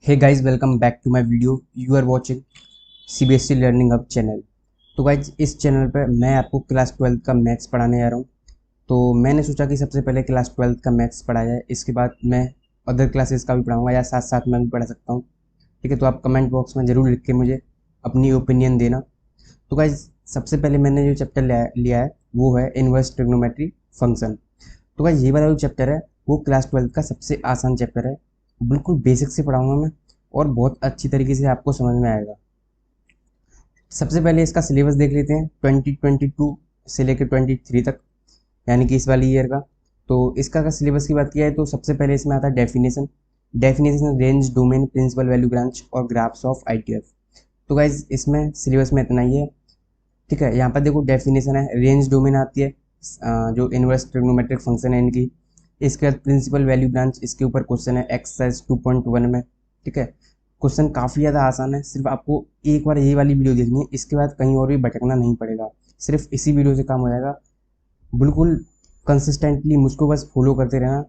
Hey guys, welcome back to my video. You are watching CBSE learning hub channel. तो guys, इस channel पर मैं आपको class 12 का मैथ्स पढ़ाने आ रहा हूँ। तो मैंने सोचा कि सबसे पहले क्लास 12 का मैथ्स पढ़ाया जाए, इसके बाद मैं अदर क्लासेस का भी पढ़ाऊँगा या साथ साथ मैं भी पढ़ा सकता हूँ। ठीक है, तो आप कमेंट बॉक्स में ज़रूर लिख के मुझे अपनी ओपिनियन देना। तो गाइस, सबसे पहले मैंने जो चैप्टर लिया है वो है इनवर्स ट्रिग्नोमेट्री फंक्शन। तो गाइस, ये वाला जो चैप्टर है वो क्लास 12 का सबसे आसान चैप्टर है। बिल्कुल बेसिक से पढ़ाऊंगा मैं और बहुत अच्छी तरीके से आपको समझ में आएगा। सबसे पहले इसका सिलेबस देख लेते हैं 2022 से लेकर 23 तक, यानी कि इस वाली ईयर का। तो इसका अगर सिलेबस की बात किया है तो सबसे पहले इसमें आता है definition range domain principal value branch और ग्राफ्स ऑफ आईटीएफ। तो गाइज, इसमें सिलेबस में इतना ही है। ठीक है, यहाँ पर देखो डेफिनेशन है, रेंज डोमेन आती है जो इनवर्स ट्रिग्नोमेट्रिक फंक्शन है इनकी। इसके बाद प्रिंसिपल वैल्यू ब्रांच, इसके ऊपर क्वेश्चन है एक्सरसाइज 2.1 में। ठीक है, क्वेश्चन काफ़ी ज़्यादा आसान है, सिर्फ आपको एक बार यही वाली वीडियो देखनी है, इसके बाद कहीं और भी भटकना नहीं पड़ेगा, सिर्फ इसी वीडियो से काम हो जाएगा। बिल्कुल कंसिस्टेंटली मुझको बस फॉलो करते रहना।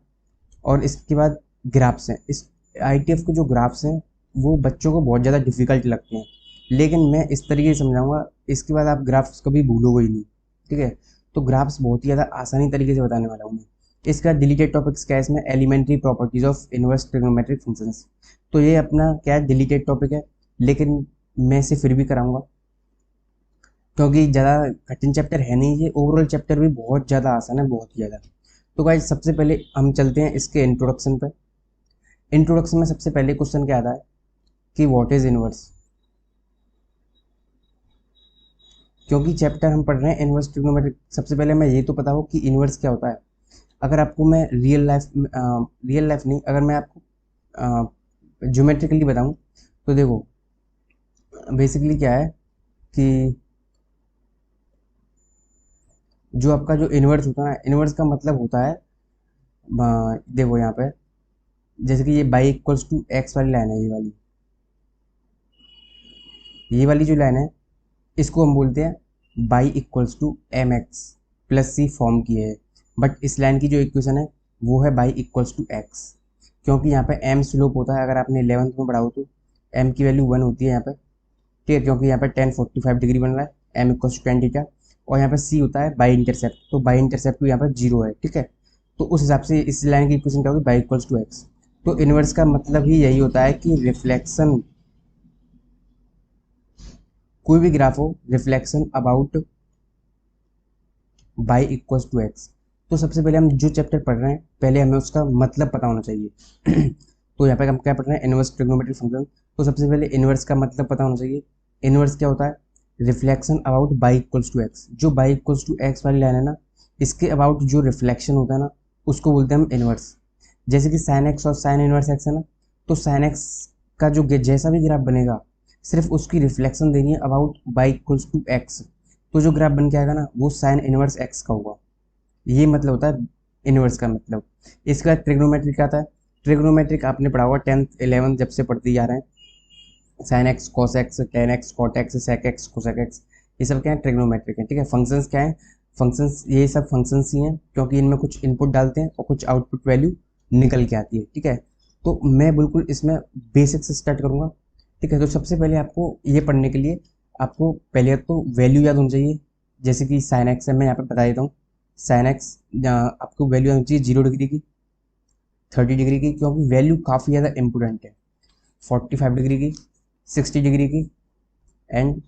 और इसके बाद ग्राफ्स हैं, इस आईटीएफ के जो ग्राफ्स हैं वो बच्चों को बहुत ज़्यादा डिफिकल्ट लगते हैं, लेकिन मैं इस तरीके से समझाऊंगा, इसके बाद आप ग्राफ्स कभी भूलोगे ही नहीं। ठीक है, तो ग्राफ्स बहुत ही ज़्यादा आसानी तरीके से बताने वाला हूँ मैं। इसका डिलीटेड टॉपिक्स क्या है, इसमें elementary properties of inverse trigonometric functions. तो ये अपना क्या है, डिलीटेड टॉपिक है, लेकिन मैं इसे फिर भी कराऊंगा क्योंकि ज़्यादा कठिन चैप्टर है नहीं ये। ओवरऑल चैप्टर भी बहुत ज़्यादा आसान है, बहुत ही ज़्यादा। तो गाइस, सबसे पहले हम चलते हैं इसके इंट्रोडक्शन पर। इंट्रोडक्शन में सबसे पहले क्वेश्चन क्या आता है कि व्हाट इज इनवर्स। क्योंकि चैप्टर हम पढ़ रहे हैं इनवर्स ट्रिग्नोमेट्रिक, सबसे पहले मैं ये तो पता हो कि इनवर्स क्या होता है। अगर आपको मैं रियल लाइफ नहीं, अगर मैं आपको ज्योमेट्रिकली बताऊं तो देखो, बेसिकली क्या है कि जो आपका जो इनवर्स होता है, इनवर्स का मतलब होता है, देखो यहाँ पे, जैसे कि ये बाई इक्वल्स टू एक्स वाली लाइन है, ये वाली जो लाइन है इसको हम बोलते हैं y equals to m x plus c form की है। बट इस लाइन की जो इक्वेशन है वो है बाई इक्वल्स टू एक्स, क्योंकि यहाँ पे एम स्लोप होता है। अगर आपने 11th में पढ़ा हो तो एम की वैल्यू 1 होती है यहाँ पे। ठीक है, क्योंकि यहाँ पे 1045 डिग्री बन रहा है, एम इक्वल्स टू 10 थीटा। और यहाँ पे सी होता है बाई इंटरसेप्ट, तो बाई इंटरसेप्ट भी यहाँ पर 0 है। ठीक है, तो उस हिसाब से इस लाइन की इक्वेशन क्या होगी, बाई इक्वल्स टू एक्स। तो इनवर्स का मतलब ही यही होता है कि रिफ्लेक्शन, कोई भी ग्राफ हो, reflection about y equals to x. तो सबसे पहले हम जो चैप्टर पढ़ रहे हैं पहले हमें उसका मतलब पता होना चाहिए। तो यहाँ पे हम क्या पढ़ रहे हैं, इनवर्स ट्रिग्नोमेट्रिक फंक्शन। तो सबसे पहले इनवर्स का मतलब पता होना चाहिए। इनवर्स क्या होता है, reflection about y equals to x. जो बाई इक्वल्स टू एक्स वाली लाइन है ना, इसके अबाउट जो रिफ्लेक्शन होता है ना, उसको बोलते हैं हम इनवर्स। जैसे कि साइन एक्स और साइन इनवर्स एक्स है ना, तो साइन एक्स का जो जैसा भी ग्राफ बनेगा, सिर्फ उसकी रिफ्लेक्शन देनी है about y equals to x. तो जो ग्राफ बन के आएगा ना वो साइन इनवर्स एक्स का होगा। ये मतलब होता है इनवर्स का मतलब। इसके बाद ट्रिग्नोमेट्रिक क्या आता है, ट्रिग्नोमेट्रिक आपने पढ़ा होगा 10th 11th जब से पढ़ते जा रहे हैं। Sine x cos x tan x cot x sec x cosec x, ये सब क्या है, ट्रिग्नोमेट्रिक है। ठीक है, फंक्शंस क्या है, फंक्शंस ये सब फंक्शंस ही हैं, क्योंकि इनमें कुछ इनपुट डालते हैं और कुछ आउटपुट वैल्यू निकल के आती है। ठीक है, तो मैं बिल्कुल इसमें बेसिक से स्टार्ट करूंगा। ठीक है, तो सबसे पहले आपको ये पढ़ने के लिए आपको पहले तो वैल्यू याद होनी चाहिए। जैसे कि साइन एक्स है, मैं यहाँ पे बता देता हूँ। साइन एक्स आपको वैल्यू आनी चाहिए 0 डिग्री की, 30 डिग्री की, क्योंकि वैल्यू काफ़ी ज़्यादा इंपॉर्टेंट है। 45 डिग्री की, 60 डिग्री की एंड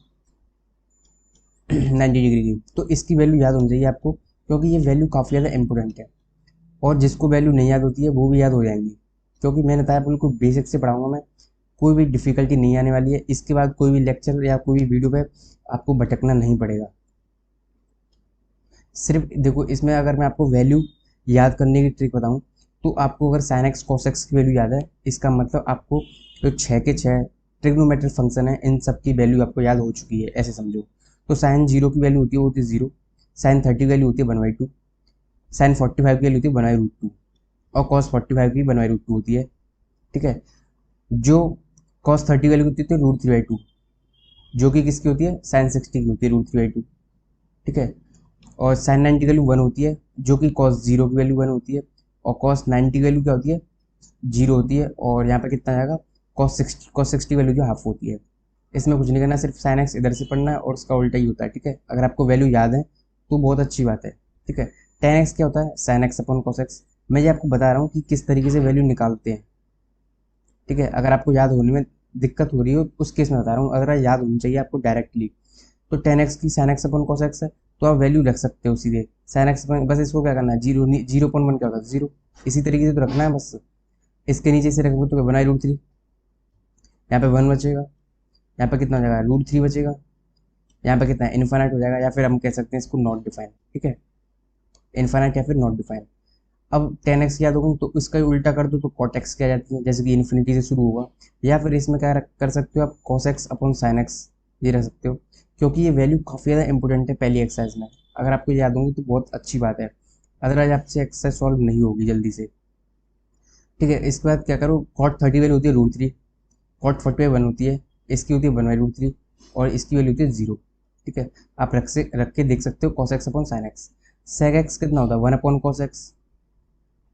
90 डिग्री की। तो इसकी वैल्यू याद होनी चाहिए आपको, क्योंकि ये वैल्यू काफ़ी ज़्यादा इंपॉर्टेंट है। और जिसको वैल्यू नहीं याद होती है वो भी याद हो जाएंगी, क्योंकि मैंने बताया बिल्कुल बेसिक से पढ़ाऊंगा मैं। कोई भी डिफ़िकल्टी नहीं आने वाली है, इसके बाद कोई भी लेक्चर या कोई भी वीडियो पे आपको भटकना नहीं पड़ेगा। सिर्फ देखो, इसमें अगर मैं आपको वैल्यू याद करने की ट्रिक बताऊं, तो आपको अगर साइन एक्स कॉस एक्स की वैल्यू याद है, इसका मतलब आपको जो 6 के 6 ट्रिग्नोमेट्रिक फंक्शन है इन सब की वैल्यू आपको याद हो चुकी है, ऐसे समझो। तो साइन 0 की वैल्यू होती है, वो होती है 0। साइन 30 की वैल्यू होती है 1/2। साइन 45 की वैल्यू होती है 1/√2। और कॉस 45 की 1/√2 होती है। ठीक है, जो कॉस 30 वैल्यू होती है √3/2, जो कि किसकी होती है, साइन 60 की होती है √3/2। ठीक है, और साइन 90 की वैल्यू 1 होती है, जो कि कॉस 0 की वैल्यू 1 होती है। और कॉस 90 की वैल्यू क्या होती है, 0 होती है। और यहाँ पे कितना जाएगा, cos 60 वैल्यू जो हाफ होती है। इसमें कुछ नहीं करना, सिर्फ sin x इधर से पढ़ना है और उसका उल्टा ही होता है, ठीक है। अगर आपको वैल्यू याद है तो बहुत अच्छी बात है, ठीक है। tan x क्या होता है, sin x upon cos x। मैं ये आपको बता रहा हूँ कि किस तरीके से वैल्यू निकालते हैं, ठीक है। अगर आपको याद होने में दिक्कत हो रही हो उस केस में बता रहा हूँ, अगर याद होनी चाहिए आपको डायरेक्टली, तो tan x की sin x upon cos x है, तो आप वैल्यू रख सकते हो सीधे sin x। बस इसको क्या करना है, 0.1 क्या होता है, 0, इसी तरीके से तो रखना है बस। इसके नीचे से रखोगे तो बनाए √3, यहाँ पे 1 बचेगा, यहाँ पे कितना हो जाएगा, √3 बचेगा, यहाँ पे कितना है, इन्फाइनाइट हो जाएगा, या फिर हम कह सकते हैं इसको नॉट डिफाइन, ठीक है। इन्फाइनाइट या फिर नॉट डिफाइन। अब tan x याद होगा तो इसका उल्टा कर दो तो cot x क्या जाती है, जैसे कि इन्फिनिटी से शुरू होगा। या फिर इसमें क्या कर सकते हो आप, cos x upon sin x ये रख सकते हो, क्योंकि ये वैल्यू काफ़ी ज़्यादा इंपॉर्टेंट है पहली एक्सरसाइज में। अगर आपको याद होंगी तो बहुत अच्छी बात है, अदरवाइज आपसे एक्सरसाइज सॉल्व नहीं होगी जल्दी से, ठीक है। इसके बाद क्या करो, cot 30 वैल्यू होती है √3, cot 40/1 होती है, इसकी होती है 1/√3 और इसकी वैल्यू होती है 0, ठीक है। आप रख के देख सकते हो cos x upon sin x। sec x कितना होता है, 1 अपॉन cos x,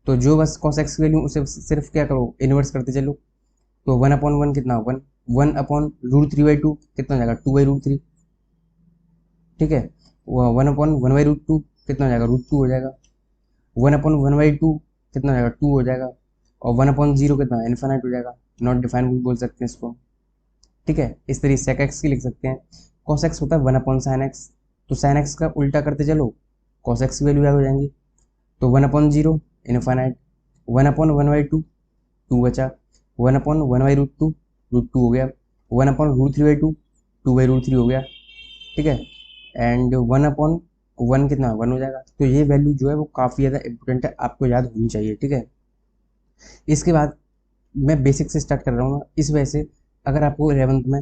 तो जो बस cos x की वैल्यू उसे सिर्फ क्या करो, इन्वर्स करते चलो, तो 1/1 कितना होगा, 1 अपॉन √3/2 कितना हो जाएगा, 2/√3, ठीक है। 1/1/√2 कितना हो जाएगा, √2 हो जाएगा। 1/1/2 कितना हो जाएगा, 2 हो जाएगा। और 1/0 कितना, इन्फिनाइट हो जाएगा, नॉट डिफाइन भी बोल सकते हैं इसको, ठीक है। इस तरीके से sec x की लिख सकते हैं। cos x होता है 1 अपॉन sin x, तो sin x का उल्टा करते चलो, cos x की वैल्यू याद हो जाएंगी, तो 1/0 इनफाइनाइट, 1/1/2 2 बचा, 1/1/√2 √2 हो गया, 1/√3/2 2/√3 हो गया, ठीक है। एंड 1/1 कितना 1 हो जाएगा। तो ये वैल्यू जो है वो काफ़ी ज़्यादा इंपॉर्टेंट है, आपको याद होनी चाहिए, ठीक है। इसके बाद मैं बेसिक से स्टार्ट कर रहा हूँ, इस वजह से अगर आपको 11th में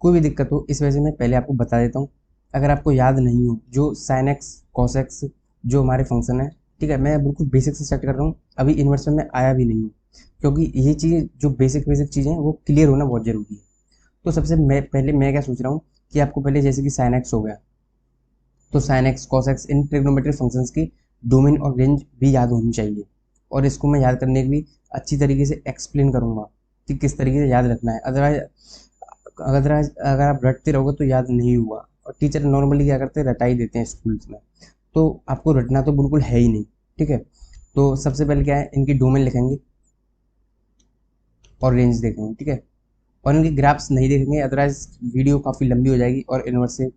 कोई भी दिक्कत हो, इस वजह से मैं पहले आपको बता देता हूँ। अगर आपको याद नहीं हो जो sin x cos x जो हमारे फंक्शन है, ठीक है, मैं बिल्कुल बेसिक से स्टार्ट कर रहा हूँ, अभी इन्वर्स में मैं आया भी नहीं हूँ, क्योंकि ये चीज़ जो बेसिक चीज़ें हैं वो क्लियर होना बहुत ज़रूरी है। तो सबसे पहले मैं क्या सोच रहा हूँ कि आपको पहले जैसे कि sin x हो गया, तो sin x cos x इन ट्रिग्नोमेट्रिक फंक्शंस की डोमेन और रेंज भी याद होनी चाहिए, और इसको मैं याद करने की भी अच्छी तरीके से एक्सप्लेन करूँगा कि किस तरीके से याद रखना है। अदरवाइज अगर आप रटते रहोगे तो याद नहीं हुआ, और टीचर नॉर्मली क्या करते हैं, रटा ही देते हैं स्कूल्स में, तो आपको रटना तो बिल्कुल है ही नहीं, ठीक है। तो सबसे पहले क्या है, इनकी डोमेन लिखेंगे और रेंज देखेंगे, ठीक है। और इनके ग्राफ्स नहीं देखेंगे, अदरवाइज वीडियो काफ़ी लंबी हो जाएगी और इन्वर्स से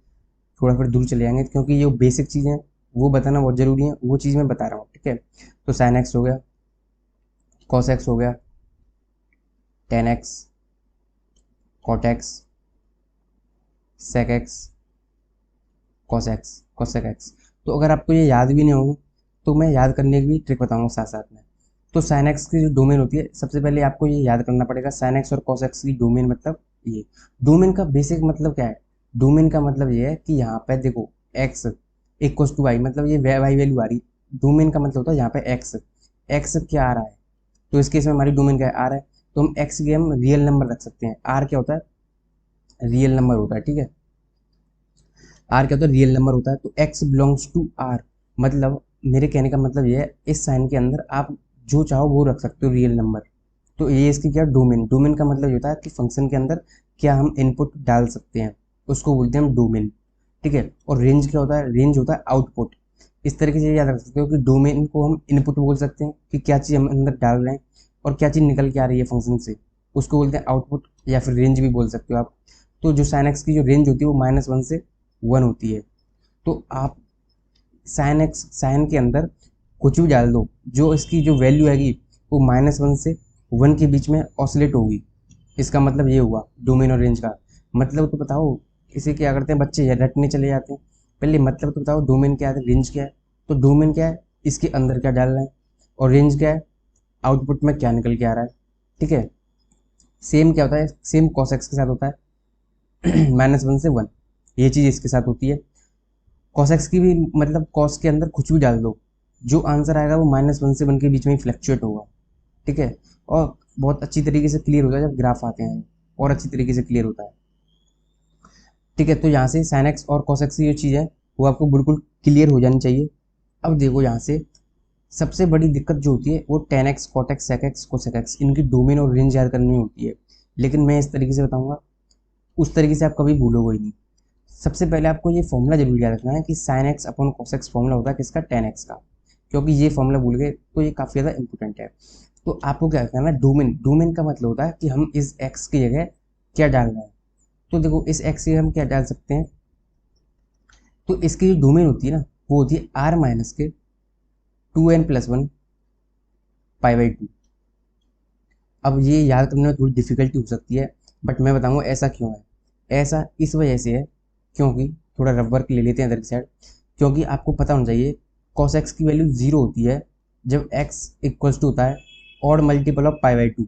थोड़ा फिर दूर चले जाएंगे, क्योंकि जो बेसिक चीज़ें हैं वो बताना बहुत ज़रूरी है, वो चीज़ मैं बता रहा हूँ, ठीक है। तो sin x हो गया, cos x हो गया, tan x, cot x, sec x, cosec x। तो अगर आपको ये याद भी नहीं होगा तो मैं याद करने की भी ट्रिक बताऊंगा साथ साथ में। तो sin x की जो डोमेन होती है, सबसे पहले आपको ये याद करना पड़ेगा, sin x और cos x की डोमेन मतलब ये। डोमेन का बेसिक मतलब क्या है, डोमेन का मतलब ये है कि यहाँ पे देखो x इक्वल्स टू वाई, मतलब ये वाई वैल्यू आ रही, डोमेन का मतलब होता है यहाँ पे x क्या आ रहा है, तो इस केस में हमारी डोमेन क्या आ रहा है, तो हम x के हम रियल नंबर रख सकते हैं। r क्या होता है, रियल नंबर होता है, ठीक है। r क्या होता है, रियल नंबर होता है, तो x बिलोंग्स टू r, मतलब मेरे कहने का मतलब ये है, इस साइन के अंदर आप जो चाहो वो रख सकते हो रियल नंबर। तो ये इसकी क्या, डोमेन का मतलब ये होता है कि फंक्शन के अंदर क्या हम इनपुट डाल सकते हैं, उसको बोलते हैं हम डोमेन, ठीक है। और रेंज क्या होता है, रेंज होता है आउटपुट। इस तरीके से याद रख सकते हो कि डोमेन को हम इनपुट बोल सकते हैं कि क्या चीज़ हम अंदर डाल रहे हैं और क्या चीज़ निकल के आ रही है फंक्शन से, उसको बोलते हैं आउटपुट, या फिर रेंज भी बोल सकते हो आप। तो जो साइन एक्स की जो रेंज होती है वो -1 से 1 होती है। तो आप साइन के अंदर कुछ भी डाल दो, जो इसकी जो वैल्यू आएगी वो -1 से 1 के बीच में ऑसिलेट होगी। इसका मतलब ये हुआ डोमेन और रेंज का मतलब। तो बताओ, इसे क्या करते हैं बच्चे, रटने चले जाते हैं, पहले मतलब तो बताओ, डोमेन क्या है, रेंज क्या है। तो डोमेन क्या है, इसके अंदर क्या डाल रहे हैं, और रेंज क्या है, आउटपुट में क्या निकल के आ रहा है, ठीक है। सेम क्या होता है, सेम cos x के साथ होता है -1 से 1, ये चीज़ इसके साथ होती है। cos x की भी मतलब cos के अंदर कुछ भी डाल दो, जो आंसर आएगा वो -1 से 1 के बीच में ही फ्लक्चुएट होगा, ठीक है। और बहुत अच्छी तरीके से क्लियर होता है जब ग्राफ आते हैं, और अच्छी तरीके से क्लियर होता है, ठीक है। तो यहाँ से sin x और cos x की जो चीज़ है वो आपको बिल्कुल क्लियर हो जानी चाहिए। अब देखो यहाँ से सबसे बड़ी दिक्कत जो होती है वो tan x cot x sec x cosec x इनकी डोमेन और रेंज याद करनी होती है। लेकिन मैं इस तरीके से बताऊंगा, उस तरीके से आप कभी भूलोगे ही नहीं। सबसे पहले आपको ये फॉर्मूला जरूर याद रखना है कि sine x upon cos x formula होता है किसका, टेन एक्स का। क्योंकि ये फॉर्मूला भूल गए तो ये काफ़ी ज़्यादा इंपॉर्टेंट है। तो आपको क्या करना है, डोमेन, डोमेन का मतलब होता है कि हम इस एक्स की जगह क्या डाल रहे हैं। तो देखो इस एक्स की हम क्या डाल सकते हैं, तो इसकी जो डोमेन होती है ना वो होती है आर माइनस के 2n+1 पाई बाई 2। अब ये याद करने में थोड़ी डिफिकल्टी हो सकती है, बट मैं बताऊंगा ऐसा क्यों है। ऐसा इस वजह से है क्योंकि, थोड़ा रफ वर्क ले लेते हैं इधर की साइड, क्योंकि आपको पता होना चाहिए cos x की वैल्यू 0 होती है जब x इक्वल्स टू होता है odd multiple of pi by 2।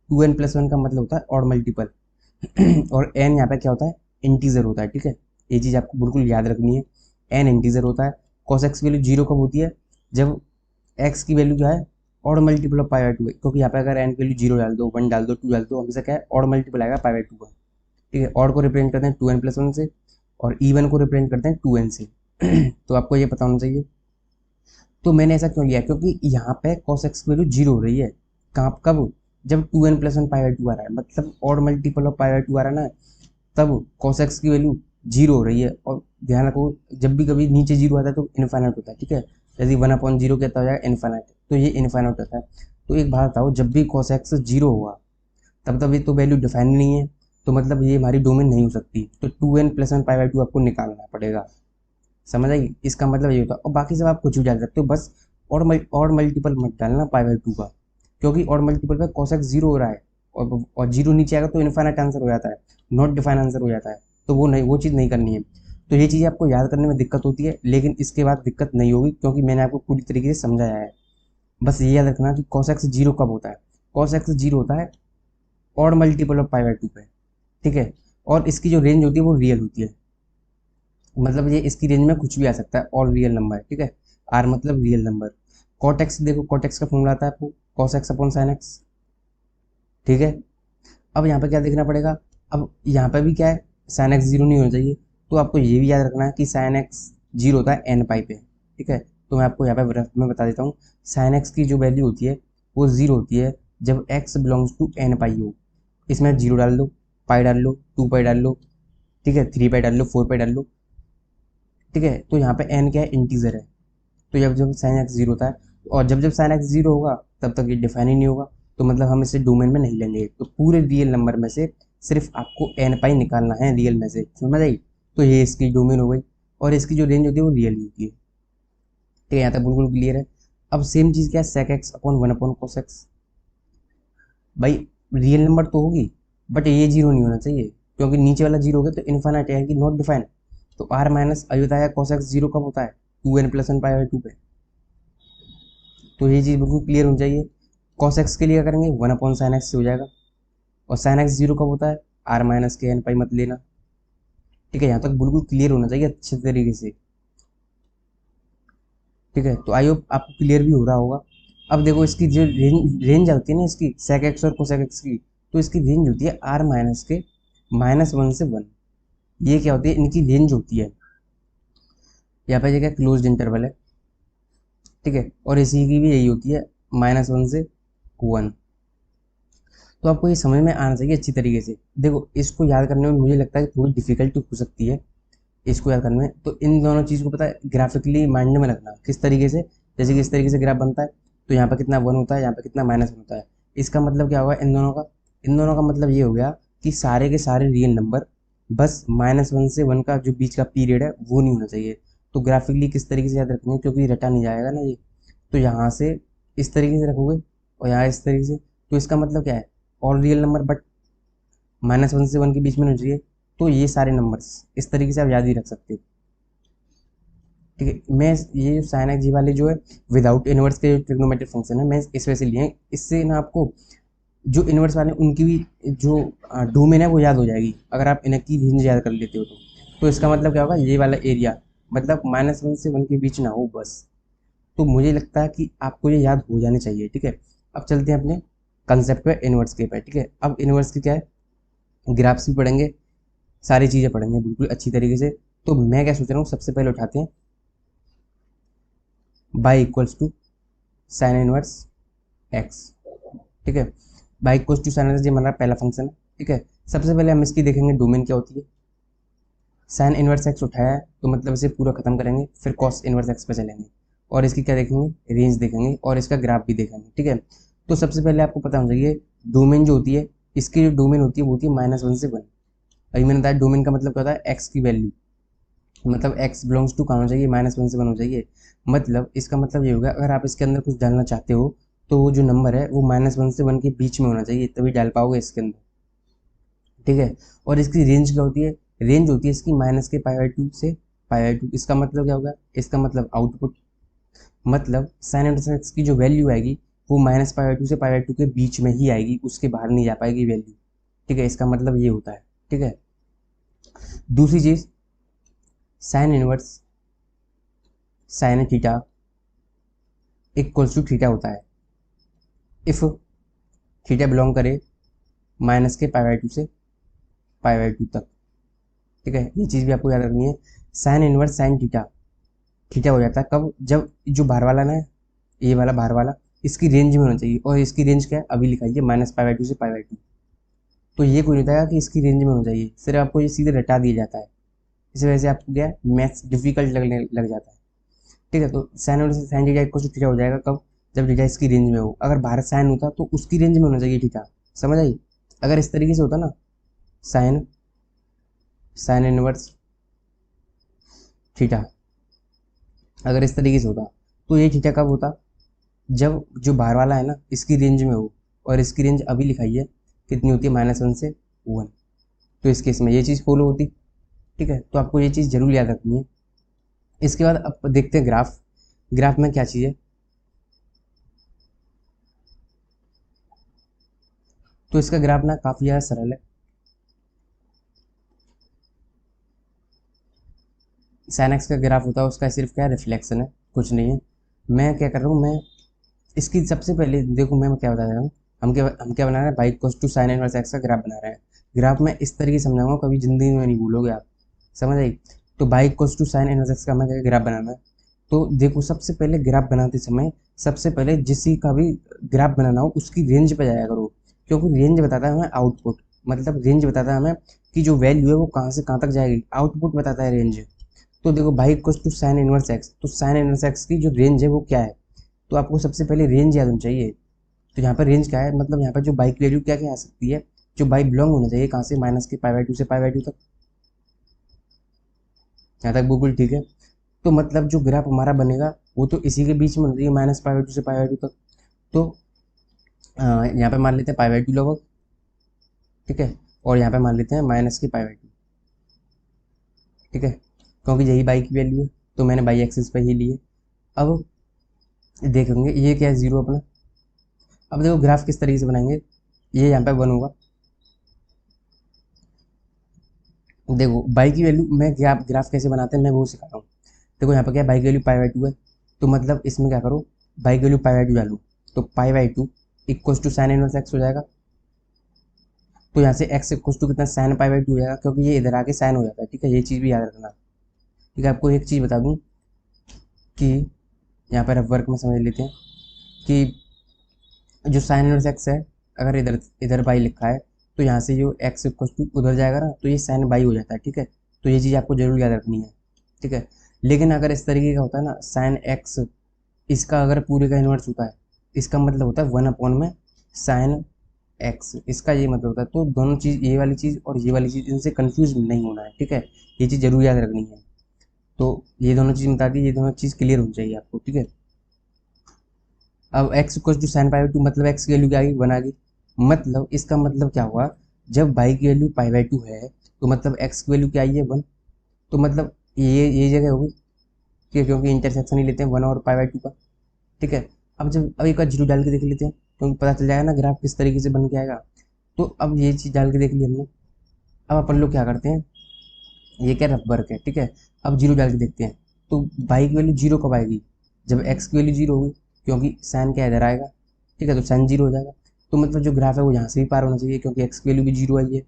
2n+1 का मतलब होता है ऑड मल्टीपल और n यहाँ पे क्या होता है, इंटीजर होता है। ठीक है, ये चीज़ आपको बिल्कुल याद रखनी है, n इंटीजर होता है। cos x की वैल्यू 0 कब होती है, जब x की वैल्यू क्या है, odd multiple of pi by 2 है। क्योंकि यहाँ पे अगर n की वैल्यू 0 डाल दो, 1 डाल दो, 2 डाल दो, हमेशा क्या है, ऑड मल्टीपल आएगा पाई बाई 2 का। ठीक है, ऑड को रिप्रेजेंट करते हैं 2n+1 से और इवन को रिप्रेजेंट करते हैं 2n से। तो आपको ये पता होना चाहिए। तो मैंने ऐसा क्यों लिया, क्योंकि यहाँ पे cos x की वैल्यू 0 हो रही है। कहाँ, कब, जब 2n+1 पाई बाई 2 आ रहा है, मतलब odd multiple of pi by 2 आ रहा है ना, तब cos x की वैल्यू 0 हो रही है। और ध्यान रखो, जब भी कभी नीचे 0 आता है तो इन्फाइनाइट होता है। ठीक है, यदि 1/0 कहता हो जाएगा इन्फाइनाइट, तो ये इन्फाइनाइट होता है। तो एक बात बताओ, जब भी cos x 0 होगा तब ये तो वैल्यू डिफाइन नहीं है, तो मतलब ये हमारी डोमेन नहीं हो सकती। तो 2n+1 पाई बाई 2 आपको निकालना पड़ेगा। समझ आई, इसका मतलब ये होता है। और बाकी सब आप कुछ भी डाल सकते हो, बस और मल्टीपल मत डालना पाई बाई 2 का, क्योंकि और मल्टीपल पे cos x 0 हो रहा है और 0 नीचे आएगा तो इनफाइनाइट आंसर हो जाता है, नॉट डिफाइन आंसर हो जाता है। तो वो नहीं, वो चीज़ नहीं करनी है। तो ये चीज़ आपको याद करने में दिक्कत होती है, लेकिन इसके बाद दिक्कत नहीं होगी क्योंकि मैंने आपको पूरी तरीके से समझाया है। बस ये याद रखना कि cos x 0 कब होता है, cos x 0 होता है और मल्टीपल ऑफ पाई बाई 2 पे। ठीक है, और इसकी जो रेंज होती है वो रियल होती है, मतलब ये इसकी रेंज में कुछ भी आ सकता है और रियल नंबर है। ठीक है, आर मतलब रियल नंबर। कॉट एक्स, देखो कॉट एक्स का फॉर्मूला आता है आपको cos x upon sine x. ठीक है, अब यहाँ पे क्या देखना पड़ेगा, अब यहाँ पे भी क्या है, साइन एक्स 0 नहीं होना चाहिए। तो आपको ये भी याद रखना है कि साइन एक्स 0 होता है एन पाई पे। ठीक है, तो मैं आपको यहाँ पे रफ में बता देता हूँ, साइन एक्स की जो वैल्यू होती है वो 0 होती है जब एक्स बिलोंग्स टू एन पाई हो। इसमें 0 डाल दो, पाई डाल लो, 2 पाई डाल लो, ठीक है, 3 पाई डाल लो, 4 पाई डाल लो। ठीक है, तो यहाँ पे एन क्या है, इंटीजर है। तो जब जब साइन एक्स 0 होता है, और जब जब साइन एक्स 0 होगा तब तक ये डिफाइन ही नहीं होगा, तो मतलब हम इसे डोमेन में नहीं लेंगे। तो पूरे रियल नंबर में से सिर्फ आपको एन पाई निकालना है रियल में से, समझ आई। तो ये इसकी डोमेन हो गई, और इसकी जो रेंज होती है वो रियल ही होती है। ठीक है, यहाँ तक बिल्कुल क्लियर है। अब सेम चीज़ क्या है, sec x upon 1 upon cos x. भाई रियल नंबर तो होगी, बट ये 0 नहीं होना चाहिए, क्योंकि नीचे वाला 0 हो गया तो इन्फाइनाइट है कि नॉट डिफाइन। तो आर माइनस अभी बताया कोस एक्स 0 कब होता है, 2n+1 पाई बाई 2 पे। तो ये चीज़ बिल्कुल क्लियर होनी चाहिए। कॉस एक्स के लिए क्या करेंगे, 1 अपॉन साइन एक्स से हो जाएगा। और साइन एक्स 0 कब होता है, आर माइनस के एन पाई मत लेना। ठीक है, यहाँ तक बिल्कुल क्लियर होना चाहिए अच्छे तरीके से। ठीक है, तो आई होप आपको क्लियर भी हो रहा होगा। अब देखो इसकी जो रेंज आती है ना इसकी, सेक एक्स और कोसेक एक्स की, तो इसकी रेंज होती है आर माइनस के -1 से 1। ये क्या होती है, इनकी रेंज होती है। यहाँ पे जगह क्लोज इंटरवल है। ठीक है, और इसी की भी यही होती है, -1 से 1। तो आपको ये समझ में आना चाहिए अच्छी तरीके से। देखो इसको याद करने में मुझे लगता है कि थोड़ी डिफिकल्टी हो सकती है इसको याद करने में। तो इन दोनों चीज़ को पता है ग्राफिकली माइंड में रखना किस तरीके से, जैसे कि इस तरीके से ग्राफ बनता है, तो यहाँ पे कितना 1 होता है, यहाँ पे कितना -1 होता है। इसका मतलब क्या होगा इन दोनों का, इन दोनों का मतलब ये हो गया कि सारे के सारे रियल नंबर, बस -1 से 1 का जो बीच का पीरियड है वो नहीं होना चाहिए। तो ग्राफिकली किस तरीके से याद रखेंगे, क्योंकि रटा नहीं जाएगा ना ये। तो यहाँ से इस तरीके से रखोगे और यहाँ इस तरीके से, तो इसका मतलब क्या है, और रियल नंबर बट -1 से 1 के बीच में होना चाहिए। तो ये सारे नंबर्स इस तरीके से आप याद ही रख सकते हो। ठीक है, मैं ये जो साइन एक्स जी वाले जो है विदाउट इनवर्स के जो ट्रिग्नोमेट्रिक फंक्शन है, मैं इस वजह से लिए हैं, इससे ना आपको जो इनवर्स वाले उनकी भी जो डोमेन है वो याद हो जाएगी, अगर आप इनकी रेंज याद कर लेते हो तो इसका मतलब क्या होगा, ये वाला एरिया मतलब -1 से 1 के बीच ना हो बस। तो मुझे लगता है कि आपको ये याद हो जाने चाहिए। ठीक है, अब चलते हैं अपने कंसेप्ट पे, इनवर्स के पे। ठीक है, अब इनवर्स की क्या है, ग्राफ्स भी पढ़ेंगे, सारी चीज़ें पढ़ेंगे बिल्कुल अच्छी तरीके से। तो मैं क्या सोच रहा हूँ, सबसे पहले उठाते हैं y equals to sine inverse x. ठीक है, y equals to sine inverse, ये हमारा पहला फंक्शन है। ठीक है, सबसे पहले हम इसकी देखेंगे डोमेन क्या होती है। साइन इनवर्स एक्स उठाया है तो मतलब इसे पूरा खत्म करेंगे, फिर कॉस इनवर्स एक्स पे चलेंगे और इसकी क्या देखेंगे, रेंज देखेंगे और इसका ग्राफ भी देखेंगे। ठीक है, तो सबसे पहले आपको पता होना चाहिए डोमेन जो होती है, इसकी जो डोमेन होती है वो होती है -1 से 1। अभी मैंने बताया डोमेन का मतलब क्या होता है, एक्स की वैल्यू, मतलब एक्स बिलोंग्स टू कहाँ होना चाहिए, -1 से 1 हो चाहिए। मतलब इसका मतलब ये होगा अगर आप इसके अंदर कुछ डालना चाहते हो तो वो जो नंबर है वो -1 से 1 के बीच में होना चाहिए, तभी डाल पाओगे इसके अंदर। ठीक है, और इसकी रेंज क्या होती है, रेंज होती है इसकी -π/2 से π/2। इसका मतलब क्या होगा, इसका मतलब आउटपुट, मतलब साइन इंटरसेक्स की जो वैल्यू आएगी वो -π/2 से π/2 के बीच में ही आएगी, उसके बाहर नहीं जा पाएगी वैल्यू। ठीक है, इसका मतलब ये होता है। ठीक है, दूसरी चीज, sine inverse sine theta equals to theta होता है इफ थीटा बिलोंग करे -π/2 से π/2 तक। ठीक है, ये चीज़ भी आपको याद रखनी है। Sign inverse sine theta, theta हो जाता है कब, जब जो बाहर वाला ना है, ये वाला बाहर वाला इसकी रेंज में होना चाहिए, और इसकी रेंज क्या है अभी लिखाई है -π/2 से π/2। तो ये कोई नहीं बताएगा कि इसकी रेंज में होना चाहिए, सिर्फ आपको ये सीधे रटा दिया जाता है। इस वजह से आपको क्या है, मैथ्स डिफिकल्ट लगने लग जाता है। ठीक है, तो sine inverse sine theta equal to theta हो जाएगा कब, जब थीटा इसकी रेंज में हो। अगर बाहर साइन होता तो उसकी रेंज में होना चाहिए थीटा, समझ आई। अगर इस तरीके से होता ना, साइन साइन इनवर्स थीटा, अगर इस तरीके से होता तो ये थीटा कब होता, जब जो बाहर वाला है ना इसकी रेंज में हो, और इसकी रेंज अभी लिखाई है कितनी होती है, -1 से 1। तो इस केस में ये चीज़ फॉलो होती। ठीक है, तो आपको ये चीज़ जरूर याद रखनी है। इसके बाद अब देखते हैं ग्राफ, ग्राफ में क्या चीज़ है। तो इसका ग्राफ ना काफ़ी ज़्यादा सरल है। साइन एक्स का ग्राफ होता है, उसका सिर्फ क्या रिफ्लेक्शन है, कुछ नहीं है। मैं क्या कर रहा हूँ, मैं इसकी सबसे पहले देखो, मैं क्या बता रहा हूँ, हम क्या बना रहे हैं, y cos to sine inverse x का ग्राफ बना रहे हैं। ग्राफ में इस तरीके से समझाऊंगा, कभी जिंदगी में नहीं भूलोगे आप, समझ आई। तो y cos to sine inverse x का हमें क्या ग्राफ बनाना है। तो देखो सबसे पहले ग्राफ बनाते समय सबसे पहले जिसी का भी ग्राफ बनाना हो उसकी रेंज पे जाया करो, क्योंकि रेंज बताता है हमें आउटपुट, मतलब रेंज बताता है हमें कि जो वैल्यू है वो कहाँ से कहाँ तक जाएगी, आउटपुट बताता है रेंज। तो देखो y equals to sine inverse x, तो साइन इनवर्स एक्स की जो रेंज है वो क्या है, तो आपको सबसे पहले रेंज याद होनी चाहिए। तो यहाँ पर रेंज क्या है, मतलब यहाँ पर जो बाई की वैल्यू क्या क्या आ सकती है, जो बाई बिलोंग होना चाहिए कहाँ से, -π/2 से π/2 तक। यहाँ तक बिल्कुल ठीक है। तो मतलब जो ग्राफ हमारा बनेगा वो तो इसी के बीच में होना चाहिए, -π/2 से π/2 तक। तो यहाँ पे मान लेते हैं π/2 लगभग, ठीक है, और यहाँ पे मान लेते हैं -π/2, ठीक है, क्योंकि यही बाई की वैल्यू है तो मैंने बाई एक्सिस पे ही लिए। अब देखेंगे ये क्या है, जीरो अपना। अब देखो ग्राफ किस तरीके से बनाएंगे, ये यहाँ पे 1 होगा। देखो बाई की वैल्यू मैं ग्राफ कैसे बनाते हैं मैं वो सिखा रहा हूँ। देखो यहाँ पर क्या है, बाई की वैल्यू π/2 है, तो मतलब इसमें क्या करो, बाई की वैल्यू π/2 डालो, तो π/2 equals to sine inverse x हो जाएगा। तो यहाँ से एक्स इक्वल्स टू कितना, साइन π/2 हो जाएगा, क्योंकि ये इधर आके साइन हो जाता है। ठीक है, ये चीज़ भी याद रखना। ठीक है, आपको एक चीज़ बता दूँ कि यहाँ पर अब वर्क में समझ लेते हैं कि जो साइन इनवर्स एक्स है, अगर इधर इधर बाई लिखा है तो यहाँ से जो एक्स इक्वल्स टू उधर जाएगा ना, तो ये साइन बाई हो जाता है। ठीक है, तो ये चीज़ आपको जरूर याद रखनी है। ठीक है, लेकिन अगर इस तरीके का होता है ना, साइन एक्स, इसका अगर पूरे का इन्वर्स होता है, इसका मतलब होता है 1 में साइन एक्स, इसका ये मतलब होता है। तो दोनों चीज़, ये वाली चीज़ और ये वाली चीज़, इनसे कंफ्यूज नहीं होना है। ठीक है, ये चीज़ जरूर याद रखनी है। तो ये दोनों चीज़ बता दी, ये दोनों चीज़ क्लियर होनी चाहिए आपको। ठीक है, अब एक्स इक्वल टू साइन π/2, मतलब एक्स की वैल्यू क्या आ गई, 1 आ गई। मतलब इसका मतलब क्या हुआ, जब बाई की वैल्यू π/2 है तो मतलब एक्स की वैल्यू क्या आई है, 1। तो मतलब ये जगह होगी कि क्योंकि इंटरसेक्शन ही लेते हैं 1 और π/2 का। ठीक है, अब एक बार जीरो डाल के देख लेते हैं, क्योंकि पता चल जाएगा ना ग्राफ किस तरीके से बन के आएगा। तो अब ये चीज़ डाल के देख ली हमने। अब अपन लोग क्या करते हैं, ये क्या रफ वर्क है। ठीक है, अब जीरो डाल के देखते हैं, तो बाई की वैल्यू जीरो कब आएगी, जब एक्स की वैल्यू जीरो होगी, क्योंकि साइन क्या इधर आएगा। ठीक है, तो साइन जीरो हो जाएगा। तो मतलब जो ग्राफ है वो यहाँ से भी पार होना चाहिए, क्योंकि एक्स की वैल्यू भी जीरो आई है।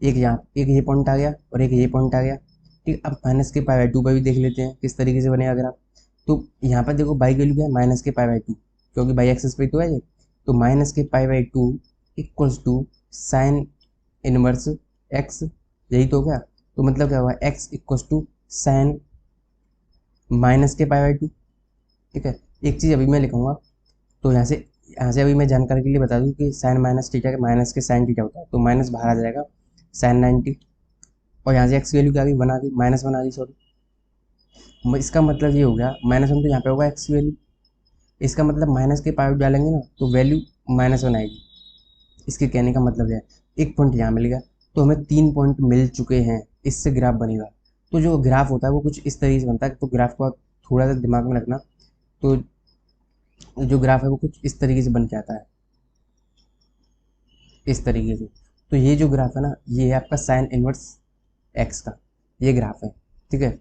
एक यहाँ एक ये पॉइंट आ गया और एक ये पॉइंट आ गया। ठीक, अब -π/2 पर भी देख लेते हैं किस तरीके से बनेगा ग्राफ। तो यहाँ पर देखो बाई की वैल्यू क्या है, -π/2, क्योंकि बाई एक्सिस पे तो है ये। तो -π/2 equals to sine inverse x, यही तो क्या, तो मतलब क्या हुआ, x equals to sine minus के पाई बाई टू। ठीक है, एक चीज़ अभी मैं लिखूंगा, तो यहाँ से अभी मैं जानकारी के लिए बता दूं कि साइन माइनस थीटा के माइनस के साइन थीटा होता है, तो माइनस बाहर आ जाएगा साइन 90, और यहाँ से एक्स की वैल्यू क्या आ गई, वन आ गई, माइनस वन आ गई सॉरी। इसका मतलब ये हो गया माइनस वन, तो यहाँ पे होगा एक्स की वैल्यू, इसका मतलब माइनस के पाई डालेंगे ना तो वैल्यू माइनस वन आएगी। इसके कहने का मतलब है एक पॉइंट यहाँ मिल गया, तो हमें 3 पॉइंट मिल चुके हैं, इससे ग्राफ बनेगा। तो जो ग्राफ होता है वो कुछ इस तरीके से बनता है, तो ग्राफ को आप थोड़ा सा दिमाग में रखना। तो जो ग्राफ है वो कुछ इस तरीके से बन के आता है, इस तरीके से। तो ये जो ग्राफ है ना, ये है आपका साइन इनवर्स एक्स का, ये ग्राफ है। ठीक है,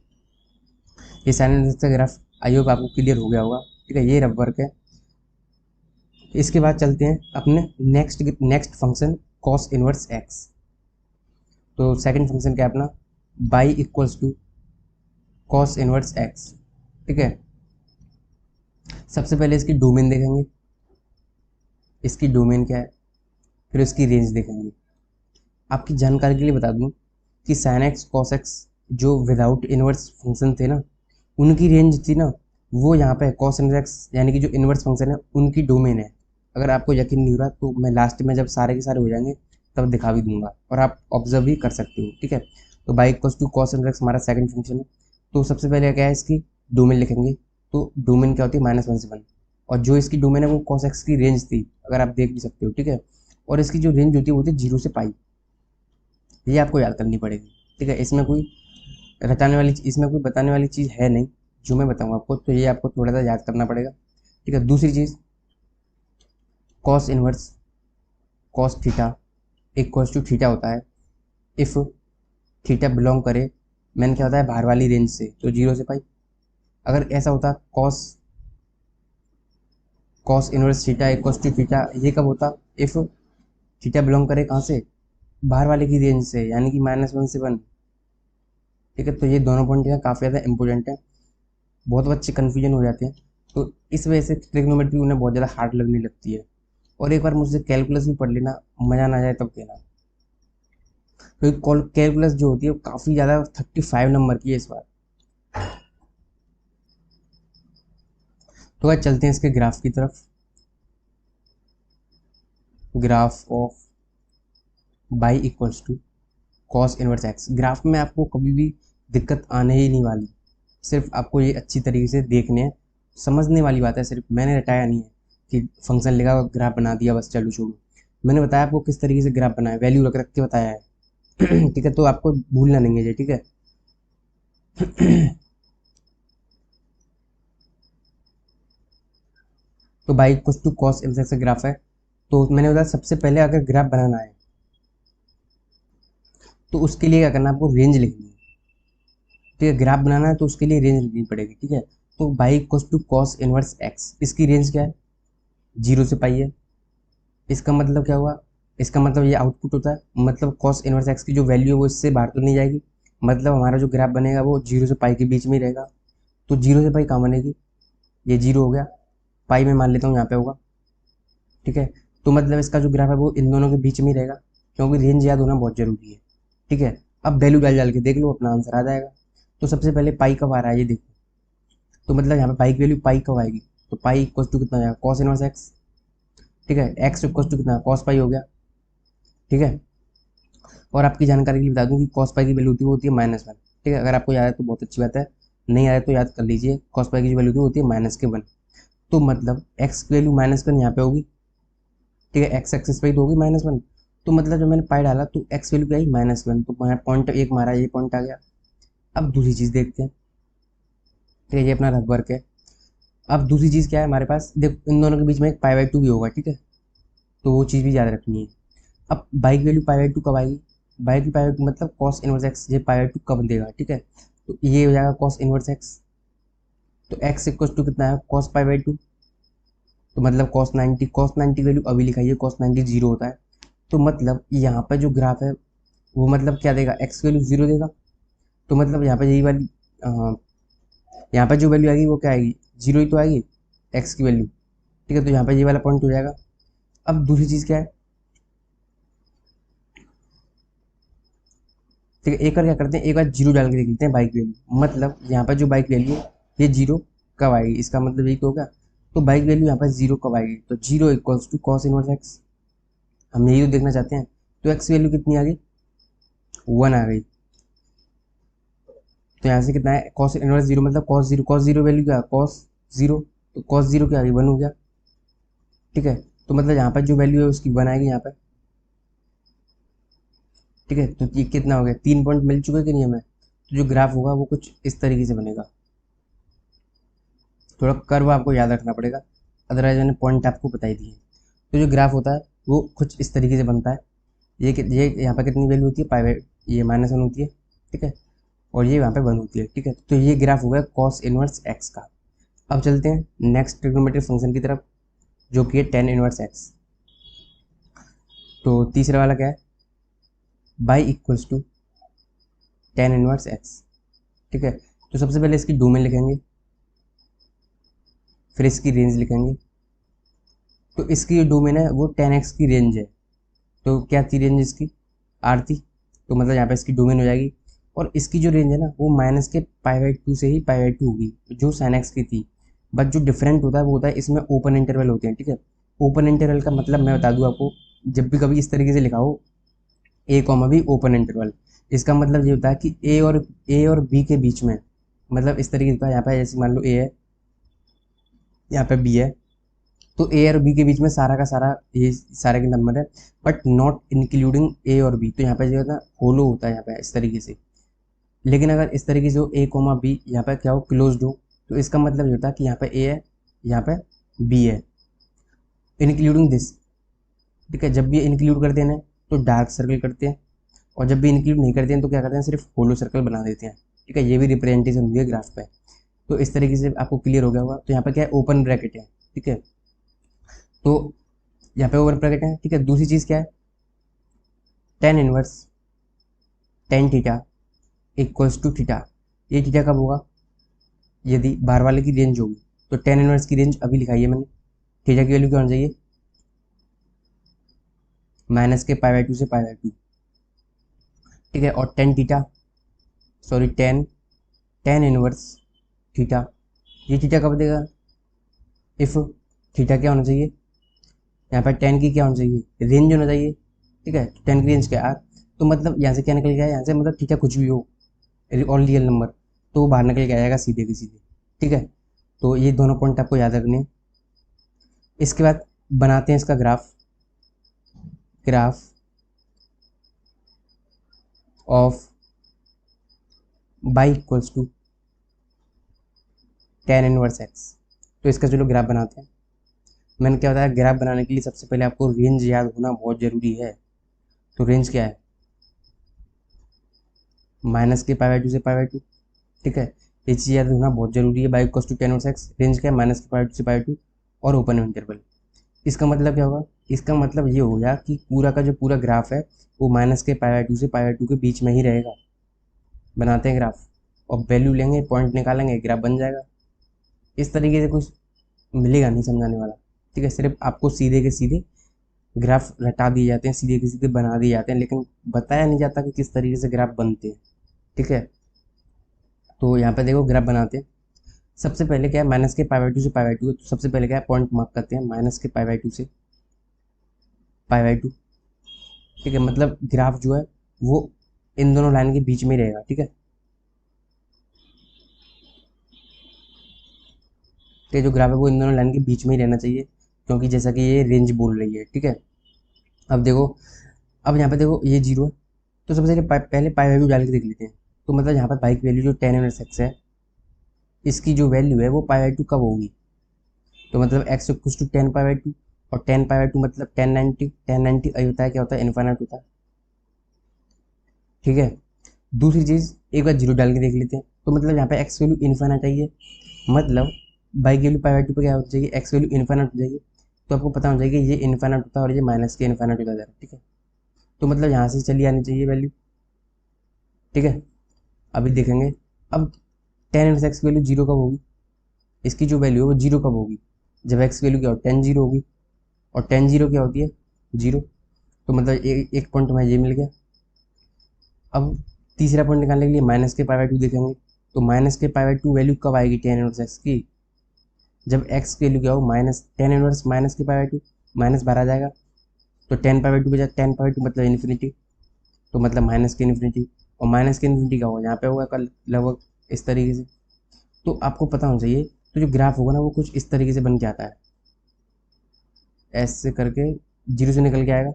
ये साइन इनवर्स का ग्राफ आई होप आपको क्लियर हो गया होगा। ठीक है, ये रब वर्क है। इसके बाद चलते हैं अपने next function cos inverse x. तो सेकंड फंक्शन क्या है अपना, y equals to cos inverse x. ठीक है, सबसे पहले इसकी डोमेन देखेंगे, इसकी डोमेन क्या है, फिर उसकी रेंज देखेंगे। आपकी जानकारी के लिए बता दूं कि साइन एक्स कॉस एक्स जो विदाउट इनवर्स फंक्शन थे ना, उनकी रेंज थी ना, वो यहाँ पे कॉस इनवर्स एक्स यानी कि जो इनवर्स फंक्शन है उनकी डोमेन है। अगर आपको यकीन नहीं हो रहा तो मैं लास्ट में जब सारे के सारे हो जाएंगे तब दिखा भी दूंगा, और आप ऑब्जर्व भी कर सकते हो। ठीक है, तो y equals to cos inverse x हमारा सेकंड फंक्शन है। तो सबसे पहले क्या है, इसकी डोमेन लिखेंगे। तो डोमेन क्या होती है, माइनस वन से वन, और जो इसकी डोमेन है वो कॉस एक्स की रेंज थी, अगर आप देख भी सकते हो। ठीक है, और इसकी जो रेंज होती है वो होती है 0 से पाई, ये आपको याद करनी पड़ेगी। ठीक है, इसमें कोई इसमें कोई बताने वाली चीज़ है नहीं, जो मैं बताऊंगा आपको, तो ये आपको थोड़ा सा याद करना पड़ेगा। ठीक है, दूसरी चीज़ cos inverse cos theta equals to theta होता है इफ़ थीटा बिलोंग करे, मैंने क्या होता है बाहर वाली रेंज से, तो 0 से पाई। अगर ऐसा होता cos cos inverse theta equals to theta, ये कब होता, इफ़ थीटा बिलोंग करे कहाँ से, बाहर वाले की रेंज से, यानी कि माइनस वन से वन। ठीक है, तो ये दोनों पॉइंट यहाँ काफ़ी ज़्यादा इंपॉर्टेंट है, बहुत बच्चे कन्फ्यूजन हो जाते हैं, तो इस वजह से ट्रिग्नोमेट्री उन्हें बहुत ज़्यादा हार्ड लगने लगती है। और एक बार मुझसे कैलकुलस भी पढ़ लेना, मज़ा ना जाए तब कहना, क्योंकि कैलकुलस जो होती है वो काफ़ी ज़्यादा 35 नंबर की है इस बार। तो आज चलते हैं इसके ग्राफ की तरफ। Graph of y equals to cos inverse x. Graph में आपको कभी भी दिक्कत आने ही नहीं वाली, सिर्फ आपको ये अच्छी तरीके से देखने हैं, समझने वाली बात है। सिर्फ मैंने रटाया नहीं है कि फंक्शन लेगा ग्राफ बना दिया बस चलो छोड़ो, मैंने बताया आपको किस तरीके से ग्राफ बनाया, वैल्यू रख रख के बताया है। ठीक है, तो आपको भूलना नहीं है ये। ठीक है, तो बाई कुछ टू कॉस इनवर्स एक्स का ग्राफ है। तो मैंने बताया सबसे पहले अगर ग्राफ बनाना है तो उसके लिए क्या करना है, आपको रेंज लिखनी है। ठीक है, ग्राफ बनाना है तो उसके लिए रेंज लिखनी पड़ेगी। ठीक है, तो y equals to cos inverse x, इसकी रेंज क्या है, 0 से पाई है। इसका मतलब क्या हुआ, इसका मतलब ये आउटपुट होता है, मतलब कॉस इनवर्स एक्स की जो वैल्यू है वो इससे बाहर तो नहीं जाएगी, मतलब हमारा जो ग्राफ बनेगा वो 0 से पाई के बीच में ही रहेगा। तो 0 से पाई कहाँ बनेगी, ये 0 हो गया, पाई में मान लेता हूँ यहाँ पे होगा। ठीक है, तो मतलब इसका जो ग्राफ है वो इन दोनों के बीच में ही रहेगा, क्योंकि रेंज याद होना बहुत ज़रूरी है। ठीक है, अब वैल्यू डाल डाल के देख लो, अपना आंसर आ जाएगा। तो सबसे पहले पाई कब आ रहा है ये देखो, तो मतलब यहाँ पे पाई की वैल्यू पाई कब आएगी, तो पाई इक्वल टू कितना आएगा, कॉस इनवर्स एक्स। ठीक है, एक्स इक्वल टू कितना, कॉस पाई हो गया। ठीक है, और आपकी जानकारी के लिए बता दूं कि कॉस पाई की वैल्यू होती है माइनस वन। ठीक है, अगर आपको याद है तो बहुत अच्छी बात है, नहीं आया तो याद कर लीजिए, कॉस पाई की जो वैल्यू होती है माइनस के वन। तो मतलब एक्स की वैल्यू माइनस वन यहाँ पे होगी। ठीक है, एक्स एक्सिस पे तो होगी माइनस वन, तो मतलब जब मैंने पाई डाला तो एक्स वैल्यू क्या आई, माइनस वन, तो पॉइंट एक मारा, ये पॉइंट आ गया। अब दूसरी चीज़ देखते हैं। ठीक है, ये अपना रफ वर्क है। अब दूसरी चीज़ क्या है हमारे पास, देखो इन दोनों के बीच में एक पाई बाई टू भी होगा। ठीक है, तो वो चीज़ भी याद रखनी है। अब बाई की वैल्यू पाई बाई टू कब आएगी, बाई की पाई बाई टू मतलब कॉस इनवर्स एक्स, ये पाई बाई टू कब देगा। ठीक है, तो ये हो जाएगा कॉस इनवर्स एक्स, तो एक्स इक्वल टू कितना है, कॉस पाई बाई टू, तो मतलब कॉस 90, कॉस 90 की वैल्यू अभी लिखाई है, कॉस 90 जीरो होता है। तो मतलब यहाँ पर जो ग्राफ है वो मतलब क्या देगा, एक्स की वैल्यू जीरो देगा, तो मतलब यहाँ पे यही वाली यहाँ पे जो वैल्यू आएगी वो क्या आएगी, जीरो ही तो आएगी एक्स की वैल्यू। ठीक है, तो यहाँ पे ये वाला पॉइंट हो जाएगा। अब दूसरी चीज़ क्या है, ठीक है, एक बार क्या करते हैं, एक बार जीरो डाल के देख लेते हैं बाइक वैल्यू। मतलब यहाँ पर जो बाइक वैल्यू है ये जीरो कब आएगी, इसका मतलब यही तो होगा। तो बाइक वैल्यू यहाँ पर जीरो कब आएगी, तो zero equals to cos inverse x, हम यही तो देखना चाहते हैं। तो एक्स वैल्यू कितनी आ गई, 1 आ गई। तो यहाँ से कितना है, कॉस इनवर्स जीरो मतलब cos zero, cos zero value क्या, कॉस जीरो, तो कॉस जीरो क्या आ गई, 1 हो गया। ठीक है, तो मतलब यहाँ पर जो वैल्यू है उसकी 1 आएगी यहाँ पर। ठीक है, तो ये कितना हो गया, 3 पॉइंट मिल चुके कि नहीं हमें। तो जो ग्राफ होगा वो कुछ इस तरीके से बनेगा। थोड़ा कर्व आपको याद रखना पड़ेगा, अदरवाइज मैंने पॉइंट आपको बता ही दिए। तो जो ग्राफ होता है वो कुछ इस तरीके से बनता है। ये यहाँ पर कितनी वैल्यू होती है, पाई ये -1 होती है। ठीक है, और ये यहाँ पे 1 होती है। ठीक है, तो ये ग्राफ हो गया कॉस इनवर्स एक्स का। अब चलते हैं नेक्स्ट ट्रिग्नोमेट्रिक फंक्शन की तरफ, जो कि है टेन इनवर्स एक्स। तो तीसरा वाला क्या है, y equals to tan inverse x. ठीक है, तो सबसे पहले इसकी डोमेन लिखेंगे, फिर इसकी रेंज लिखेंगे। तो इसकी जो डोमेन है वो 10x की रेंज है। तो क्या थी रेंज इसकी, आर थी, तो मतलब यहाँ पे इसकी डोमेन हो जाएगी। और इसकी जो रेंज है ना वो माइनस के π/2 से ही π/2 होगी, जो sin x की थी। बट जो डिफरेंट होता है वो होता है इसमें ओपन इंटरवल होते हैं। ठीक है, ओपन इंटरवल का मतलब मैं बता दूँ आपको, जब भी कभी इस तरीके से लिखा हो ए कॉमा बी ओपन इंटरवल, इसका मतलब ये होता है कि ए और बी के बीच में, मतलब इस तरीके का यहाँ पे जैसे मान लो ए है, यहाँ पे बी है, तो ए और बी के बीच में सारा का सारा ये सारे के नंबर है, बट नॉट इंक्लूडिंग ए और बी। तो यहाँ पे जो है ना होलो होता है यहाँ पे इस तरीके से। लेकिन अगर इस तरीके से हो ए कोमा बी, यहाँ पे क्या हो क्लोज्ड हो, तो इसका मतलब ये होता है कि यहाँ पे ए है, यहाँ पे बी है, इंक्लूडिंग दिस। ठीक है, जब भी इंक्लूड करते हैं ना तो डार्क सर्कल करते हैं, और जब भी इंक्लूड नहीं करते हैं तो क्या करते हैं, सिर्फ होलो सर्कल बना देते हैं। ठीक है, ये भी रिप्रेजेंटेशन हुई है ग्राफ पे। तो इस तरीके से आपको क्लियर हो गया होगा। तो यहाँ पे क्या है, ओपन ब्रैकेट है। ठीक है, तो यहाँ पे ओपन ब्रैकेट है। ठीक है, दूसरी चीज़ क्या है, tan inverse tan theta equals to theta. ये थीटा कब होगा, यदि बाहर वाले की रेंज होगी। तो टेन इनवर्स की रेंज अभी लिखाई है मैंने, थीटा की वैल्यू क्या होनी चाहिए, माइनस के π/2 से π/2। ठीक है, और tan theta sorry tan inverse theta, ये थीटा कब देगा, इफ थीटा क्या होना चाहिए, यहाँ पर टेन की क्या होना चाहिए, रेंज होना चाहिए। ठीक है, टेन की रेंज क्या आर, तो मतलब यहाँ से क्या निकल गया, यहाँ से मतलब थीटा कुछ भी हो और रियल नंबर, तो वो बाहर निकल के आएगा सीधे के सीधे। ठीक है, तो ये दोनों पॉइंट आपको याद रखने हैं। इसके बाद बनाते हैं इसका graph, graph of y equals to tan inverse x. तो इसका चलो ग्राफ बनाते हैं। मैंने क्या बताया, ग्राफ बनाने के लिए सबसे पहले आपको रेंज याद होना बहुत ज़रूरी है। तो रेंज क्या है, माइनस के π/2 से π/2। ठीक है, ये चीज़ याद होना बहुत जरूरी है। Y equals to tan inverse x, range क्या है, माइनस के π/2 से π/2 और ओपन इंटरवल। इसका मतलब क्या होगा, इसका मतलब ये हो गया कि पूरा का जो पूरा ग्राफ है वो माइनस के π/2 से π/2 के बीच में ही रहेगा। बनाते हैं ग्राफ, और वैल्यू लेंगे, पॉइंट निकालेंगे, ग्राफ बन जाएगा। इस तरीके से कुछ मिलेगा नहीं समझाने वाला। ठीक है, सिर्फ आपको सीधे के सीधे ग्राफ रटा दिए जाते हैं, सीधे के सीधे बना दिए जाते हैं, लेकिन बताया नहीं जाता कि किस तरीके से ग्राफ बनते हैं। ठीक है, तो यहाँ पे देखो ग्राफ बनाते हैं। सबसे पहले क्या है, माइनस के π/2 से π/2, तो सबसे पहले क्या है, पॉइंट मार्क करते हैं माइनस के π/2 से π/2। ठीक है, मतलब ग्राफ जो है वो इन दोनों लाइन के बीच में ही रहेगा। ठीक है, तो जो ग्राफ है वो इन दोनों लाइन के बीच में ही रहना चाहिए, क्योंकि जैसा कि ये रेंज बोल रही है। ठीक है, अब देखो, अब यहाँ पे देखो ये जीरो है, तो सबसे पहले पाई वैल्यू डाल के देख लेते हैं। तो मतलब यहाँ पर पाई की वैल्यू जो टेन इनवर्स एक्स है, इसकी जो वैल्यू है वो π/2 कब होगी, तो मतलब x इक्वल टू टेन π/2, और टेन π/2 मतलब 1090 होता है, क्या होता है, इन्फाइनाइट होता है। ठीक है, दूसरी चीज़ एक बार जीरो डाल के देख लेते हैं। तो मतलब यहाँ पे x वैल्यू इन्फाइनाइट चाहिए, मतलब बाई की वैल्यू π/2 पे क्या हो जाएगी, x वैल्यू इन्फाइनाइट हो जाएगी। तो आपको पता हो जाएगी ये इन्फाइनाइट होता है और ये माइनस के इन्फाइनाइट होता है। ठीक है, तो मतलब यहाँ से चली आनी चाहिए वैल्यू। ठीक है, अभी देखेंगे। अब टेन इनवर्स एक्स की वैल्यू जीरो कब होगी, इसकी जो वैल्यू है वो जीरो कब होगी, जब एक्स की वैल्यू क्या हो, टेन जीरो होगी, और टेन जीरो क्या होती है, जीरो। तो मतलब एक पॉइंट हमें ये मिल गया। अब तीसरा पॉइंट निकालने के लिए माइनस के पाई बाई टू देखेंगे। तो माइनस के पाई बाई टू वैल्यू कब आएगी टेन इनवर्स एक्स की, जब एक्स की वैल्यू क्या हो माइनस टेन इनवर्स माइनस के पाई बाई टू, माइनस बाहर आ जाएगा तो टेन पाई बाई टू बचा, टेन पाई बाई टू मतलब इन्फिनिटी, तो मतलब माइनस के इन्फिनिटी, और माइनस के इन्फिनिटी का होगा यहाँ पे होगा कल लगभग इस तरीके से। तो आपको पता होना चाहिए, तो जो ग्राफ होगा ना वो कुछ इस तरीके से बन के आता है, ऐसे करके जीरो से निकल के आएगा,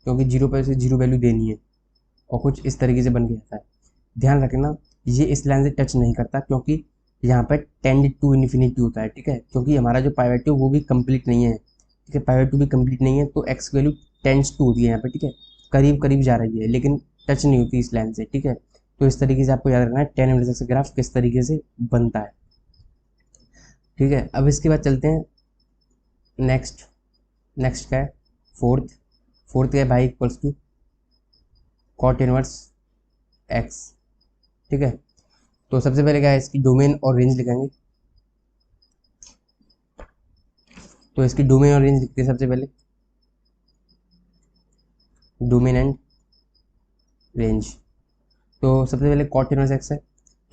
क्योंकि जीरो पर से जीरो वैल्यू देनी है, और कुछ इस तरीके से बन के आता है। ध्यान रखना ये इस लाइन से टच नहीं करता, क्योंकि यहाँ पर टेंड टू इन्फिनिटी होता है, ठीक है, क्योंकि हमारा जो पाई बाई टू वो भी कंप्लीट नहीं है, ठीक है, पाई बाई टू भी कंप्लीट नहीं है, तो एक्स की वैल्यू टेंड्स टू होती है यहाँ पे, ठीक है, करीब करीब जा रही है लेकिन टच नहीं होती इस लाइन से, ठीक है। तो इस तरीके से आपको याद रखना है टेन इनवर्स एक्स ग्राफ किस तरीके से बनता है, ठीक है। अब इसके बाद चलते हैं नेक्स्ट। नेक्स्ट क्या है, फोर्थ। फोर्थ क्या है भाई, equals to cot inverse x, ठीक है। तो सबसे पहले क्या है, इसकी डोमेन और रेंज लिखेंगे। तो इसकी डोमेन और रेंज लिखते हैं सबसे पहले, डोमेन एंड रेंज। तो सबसे पहले कॉट इनवर्स एक्स है,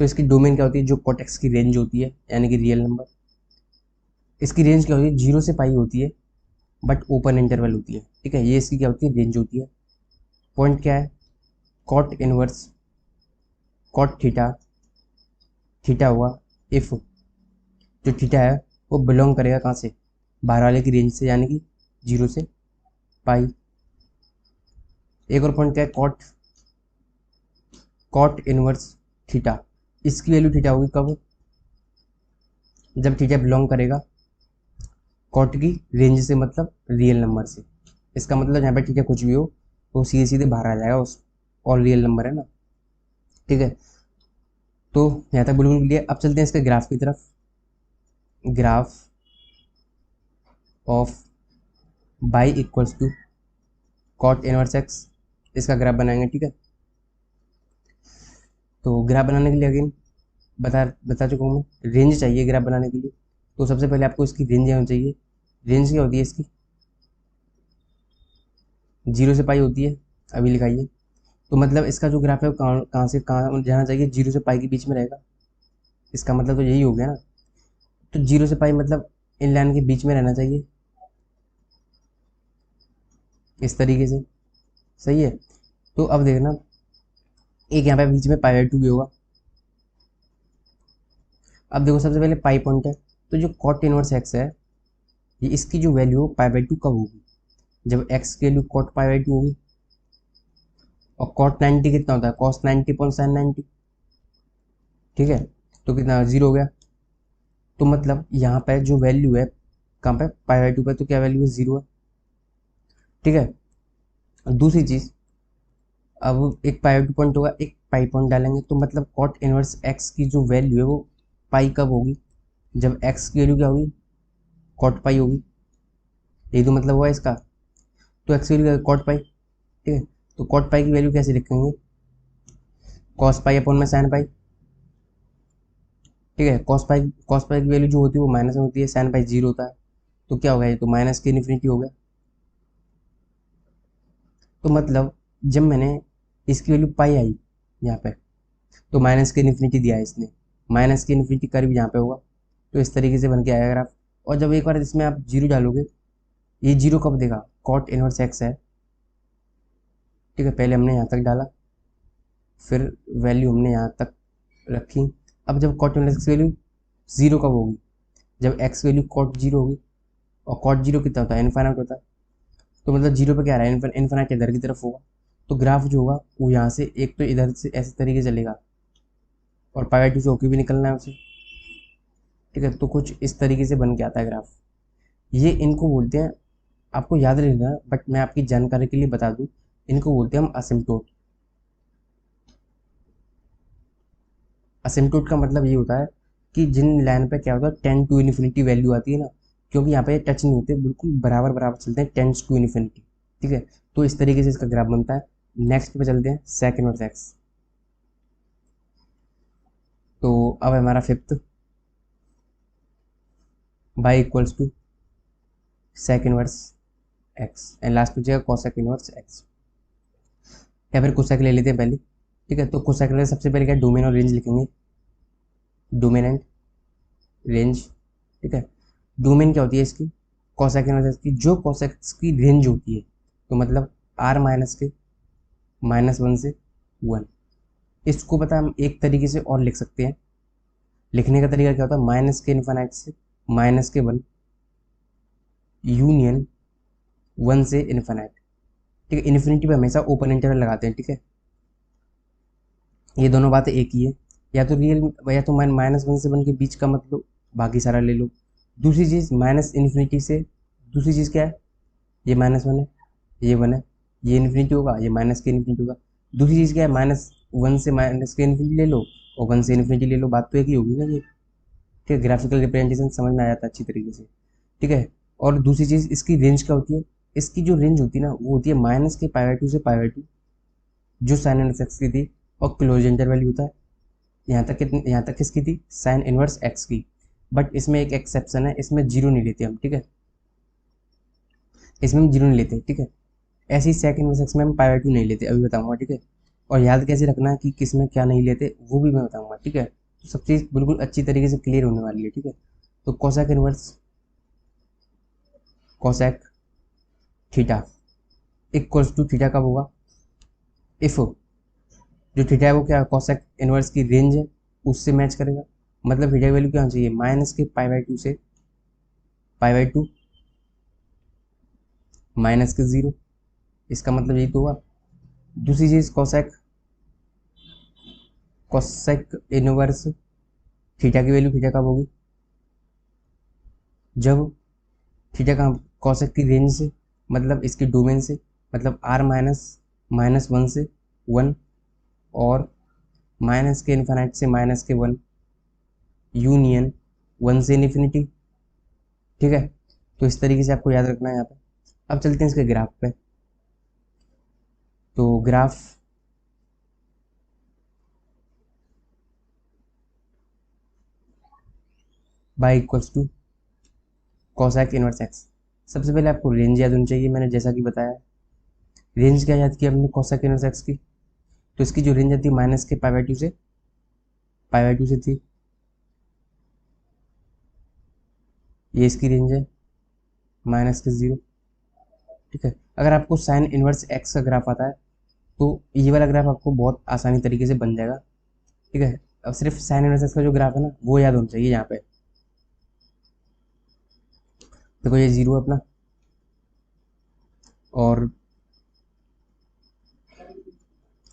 तो इसकी डोमेन क्या होती है, जो कॉट एक्स की रेंज होती है यानी कि रियल नंबर। इसकी रेंज क्या होती है, जीरो से पाई होती है बट ओपन इंटरवल होती है, ठीक है, ये इसकी क्या होती है, रेंज होती है। पॉइंट क्या है, cot inverse cot theta, theta हुआ इफ जो थीटा है वो बिलोंग करेगा कहाँ से, बाहर वाले की रेंज से यानी कि जीरो से पाई। एक और पॉइंट क्या है, कॉट कॉट इनवर्स थीटा, इसकी वैल्यू थीटा होगी कब, जब थीटा बिलोंग करेगा कॉट की रेंज से मतलब रियल नंबर से। इसका मतलब यहाँ पे थीटा कुछ भी हो तो सीधे सीधे बाहर आ जाएगा उस, और रियल नंबर है ना, ठीक है। तो यहाँ तक बिल्कुल क्लियर। अब चलते हैं इसके ग्राफ की तरफ। Graph of y equals to cot inverse x, इसका ग्राफ बनाएंगे, ठीक है। तो ग्राफ बनाने के लिए अगेन बता चुका हूँ मैं, रेंज चाहिए ग्राफ बनाने के लिए। तो सबसे पहले आपको इसकी रेंज होनी चाहिए। रेंज क्या होती है इसकी, जीरो से पाई होती है, अभी लिखाइए। तो मतलब इसका जो ग्राफ है वो कहाँ से कहाँ जाना चाहिए, जीरो से पाई के बीच में रहेगा, इसका मतलब तो यही हो गया ना। तो जीरो से पाई मतलब इन लाइन के बीच में रहना चाहिए इस तरीके से, सही है। तो अब देखना एक यहाँ पे बीच में पाई बाई टू भी होगा। अब देखो सबसे पहले पाई पॉइंट है, तो जो कॉट इनवर्स एक्स है ये इसकी जो वैल्यू पाई बाई टू कब होगी, जब एक्स की value cot pi by two होगी। और कॉट 90 कितना होता है, कॉस 90.790, ठीक है, तो कितना जीरो हो गया। तो मतलब यहाँ पे जो वैल्यू है कहाँ पे, पाई बाई टू पे, तो क्या वैल्यू है, जीरो है, ठीक है। दूसरी चीज, अब एक पाई बाई टू पॉइंट होगा, एक पाई पॉइंट डालेंगे, तो मतलब कॉट इनवर्स एक्स की जो वैल्यू है वो पाई कब होगी, जब एक्स की वैल्यू क्या होगी, कॉट पाई होगी, यही तो मतलब हुआ इसका। तो एक्स की वैल्यू कॉट पाई, ठीक है। तो कॉट पाई की वैल्यू कैसे लिखेंगे, कॉस पाई अपॉन में साइन पाई, ठीक है। कॉस पाई की वैल्यू जो होती है वो माइनस में होती है, साइन पाई जीरो होता है, तो क्या हो गया, ये तो माइनस की इन्फिनिटी हो गया। तो मतलब जब मैंने इसकी वैल्यू पाई आई यहाँ पे, तो माइनस की इन्फिनिटी दिया है इसने, माइनस की इन्फिनिटी करीब यहाँ पे होगा, तो इस तरीके से बन के आएगा ग्राफ। और जब एक बार इसमें आप जीरो डालोगे, ये जीरो कब देगा, कॉट इनवर्स एक्स है, ठीक है, पहले हमने यहाँ तक डाला, फिर वैल्यू हमने यहाँ तक रखी। अब जब cot inverse x value zero कब होगी, जब एक्स वैल्यू कॉट जीरो होगी, और कॉट जीरो कितना होता है, इनफाइनाइट होता है। तो मतलब जीरो पे क्या रहा है, इनफाइनाइट इधर की तरफ होगा, तो ग्राफ जो होगा वो यहाँ से एक तो इधर से ऐसे तरीके चलेगा, और पाई बाई टू से होके भी निकलना है उसे, ठीक है। तो कुछ इस तरीके से बन के आता है ग्राफ। ये इनको बोलते हैं, आपको याद रहेगा बट मैं आपकी जानकारी के लिए बता दूं, इनको बोलते हैं हम असिम्प्टोट। असिम्प्टोट का मतलब ये होता है कि जिन लाइन पे क्या होता है, टेन टू इन्फिनिटी वैल्यू आती है ना, क्योंकि यहाँ पे टच नहीं होते, बिल्कुल बराबर बराबर चलते हैं, टेंस टू इन्फिनिटी, ठीक है। तो इस तरीके से इसका ग्राफ बनता है। नेक्स्ट पे चलते हैं सेक इनवर्स एक्स। तो अब हमारा fifth, y equals to sec inverse x, and last बचेगा कोसेक इनवर्स एक्स, या फिर कोसेक ले लेते हैं पहले, ठीक है। तो कोसेक इनवर्स सबसे पहले क्या डोमेन और रेंज लिखेंगे, डोमेन एंड रेंज। ठीक है। डोमेन क्या होती है इसकी, कोसेक इनवर्स की जो कोसेक की रेंज होती है, तो मतलब r माइनस के -1 से 1। इसको पता हम एक तरीके से और लिख सकते हैं, लिखने का तरीका क्या होता है, माइनस के इन्फाइनाइट से -1 यूनियन 1 से इन्फाइनाइट। ठीक है। इन्फिनिटी पे हमेशा ओपन इंटरवल लगाते हैं। ठीक है। ये दोनों बातें एक ही है, या तो रियल या तो -1 से 1 के बीच का मतलब, बाकी सारा ले लो। दूसरी चीज़ माइनस इन्फिनिटी से, दूसरी चीज़ क्या है, ये -1 है, ये 1 है, ये इन्फिनिटी होगा, ये माइनस के इन्फिनिटी होगा। दूसरी चीज़ क्या है, -1 से माइनस के इन्फिनिटी ले लो और 1 से इन्फिनिटी ले लो, बात तो एक ही होगी ना ये। ठीक है। ग्राफिकल रिप्रेजेंटेशन समझ में आ जाता है अच्छी तरीके से। ठीक है। और दूसरी चीज़ इसकी रेंज क्या होती है, इसकी जो रेंज होती है ना वो होती है माइनस के π/2 से π/2, जो साइन इनवर्स एक्स की थी, और क्लोज इंटरवल होता है यहाँ तक, कितनी यहाँ तक किसकी थी, साइन इनवर्स एक्स की। बट इसमें एक एक्सेप्शन है, इसमें जीरो नहीं लेते हम। ठीक है। इसमें हम जीरो नहीं लेते। ठीक है। ऐसे ही सेक इनवर्स एक्स में हम π/2 नहीं लेते, अभी बताऊंगा। ठीक है। और याद कैसे रखना है कि किस में क्या नहीं लेते, वो भी मैं बताऊंगा। ठीक है। तो सब चीज़ बिल्कुल अच्छी तरीके से क्लियर होने वाली है। ठीक है। तो cosec inverse cosec theta equals to theta कब होगा, इफ जो थीटा है वो क्या, कोसेक इनवर्स की रेंज है उससे मैच करेगा। मतलब थीटा की वैल्यू क्या होनी चाहिए, माइनस के π/2 से π/2 माइनस के 0। इसका मतलब यही तो हुआ। दूसरी चीज़ कोसेक कोसेक इनवर्स थीटा की वैल्यू, थीटा कब होगी, जब थीटा का कोसेक की रेंज से, मतलब इसके डोमेन से, मतलब r -1 से 1 और माइनस के इन्फिनिटी से -1 यूनियन 1 से इन्फिनिटी। ठीक है। तो इस तरीके से आपको याद रखना है यहाँ पे। अब चलते हैं इसके ग्राफ पे। तो graph y equals to cosec inverse x. सबसे पहले आपको रेंज याद होनी चाहिए, मैंने जैसा कि बताया। रेंज क्या याद किया हमने, कोसेक इनवर्स एक्स की। तो इसकी जो रेंज आती है माइनस के π/2 से π/2 से थी, ये इसकी रेंज है माइनस के 0। ठीक है। अगर आपको साइन इनवर्स एक्स का ग्राफ आता है तो ये वाला ग्राफ आपको बहुत आसानी तरीके से बन जाएगा। ठीक है। अब सिर्फ साइन इनवर्स एक्स का जो ग्राफ है ना वो याद होना चाहिए यहाँ पे। देखो ये 0 है अपना, और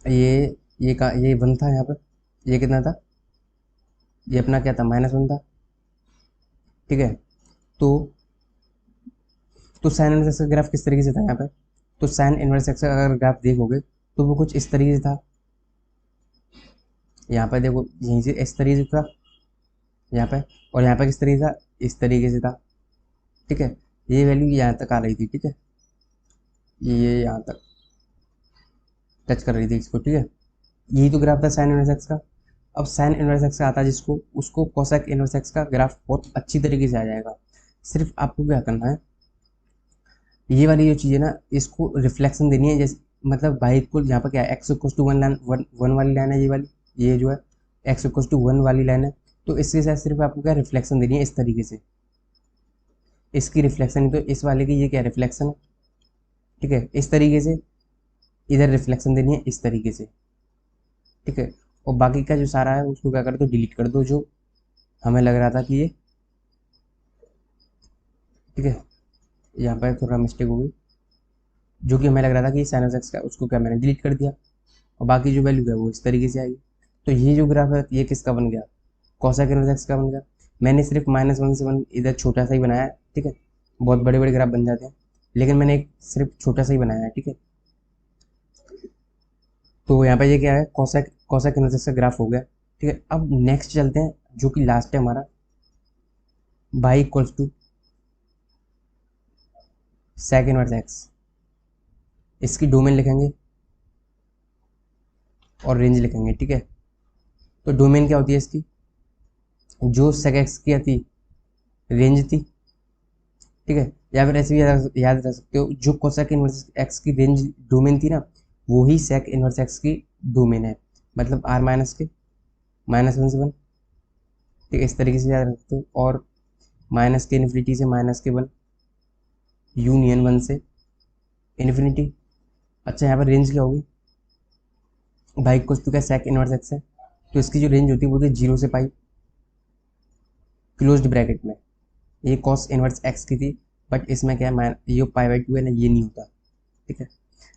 ये 1 था यहाँ पे, ये कितना था, ये अपना क्या था, -1 था। ठीक है। तो साइन इनवर्स एक्स का ग्राफ किस तरीके से था यहाँ पे, तो साइन इनवर्स एक्स का अगर ग्राफ देखोगे तो वो कुछ इस तरीके से था। यहाँ पे देखो यहीं से इस तरीके से था यहाँ पे, और यहाँ पे किस तरीके से था, इस तरीके से था। ठीक है। ये वैल्यू यहाँ तक आ रही थी। ठीक है। ये यहाँ तक टच कर रही थी इसको। ठीक है। यही तो ग्राफ था साइन इनवर्स एक्स का। अब साइन इनवर्स एक्स का आता है जिसको, उसको कोसेक इनवर्स एक्स का ग्राफ बहुत अच्छी तरीके से आ जाएगा। सिर्फ आपको क्या करना है, ये वाली जो चीज़ है ना इसको रिफ्लेक्शन देनी है। जैसे मतलब बाई को यहाँ पर क्या है, एक्स इक्वल टू 1 लाइन, 1 वाली लाइन है ये वाली, ये जो है एक्स इक्वल टू 1 वाली लाइन है। तो इसके साथ सिर्फ आपको क्या रिफ्लेक्शन देनी है इस तरीके से, इसकी रिफ्लेक्शन, तो इस वाले की ये क्या रिफ्लेक्शन है। ठीक है। इस तरीके से इधर रिफ्लेक्शन देनी है इस तरीके से। ठीक है। और बाकी का जो सारा है उसको क्या कर दो, डिलीट कर दो, जो हमें लग रहा था कि ये, ठीक है, यहाँ पर थोड़ा मिस्टेक हो गई, जो कि हमें लग रहा था कि साइनस एक्स का, उसको क्या मैंने डिलीट कर दिया, और बाकी जो वैल्यू है वो इस तरीके से आएगी। तो ये जो ग्राफ है ये किसका बन गया, कोसेक इनवर्स एक्स का बन गया। मैंने सिर्फ -1 से 1 इधर छोटा सा ही बनाया है। ठीक है। बहुत बड़े बड़े ग्राफ बन जाते हैं, लेकिन मैंने एक सिर्फ छोटा सा ही बनाया है। ठीक है। तो यहाँ पे ये क्या है, कोसेक कोसेक इनवर्स एक्स का ग्राफ हो गया। ठीक है। अब नेक्स्ट चलते हैं जो कि लास्ट है हमारा, y equals to sec inverse x. इसकी डोमेन लिखेंगे और रेंज लिखेंगे। ठीक है। तो डोमेन क्या होती है इसकी, जो सेक एक्स की थी रेंज थी। ठीक है। या फिर ऐसे भी याद रख सकते हो, जो कोसेक इनवर्स एक्स की रेंज डोमेन थी ना, वो ही सेक इनवर्स एक्स की डोमेन है। मतलब आर माइनस के -1 से 1, ठीक है, इस तरीके से याद रखते हो। और माइनस के इन्फिनिटी से -1 यूनियन 1 से इन्फिनिटी। अच्छा, यहाँ पर रेंज क्या होगी भाई, कुछ तो क्या सेक इनवर्स एक्स है, तो इसकी जो रेंज होती है वो होती है 0 से पाई क्लोज्ड ब्रैकेट में। ये कॉस इनवर्स एक्स की थी, बट इसमें क्या है, ये पाई/2 है ना, ये नहीं होता, ठीक है।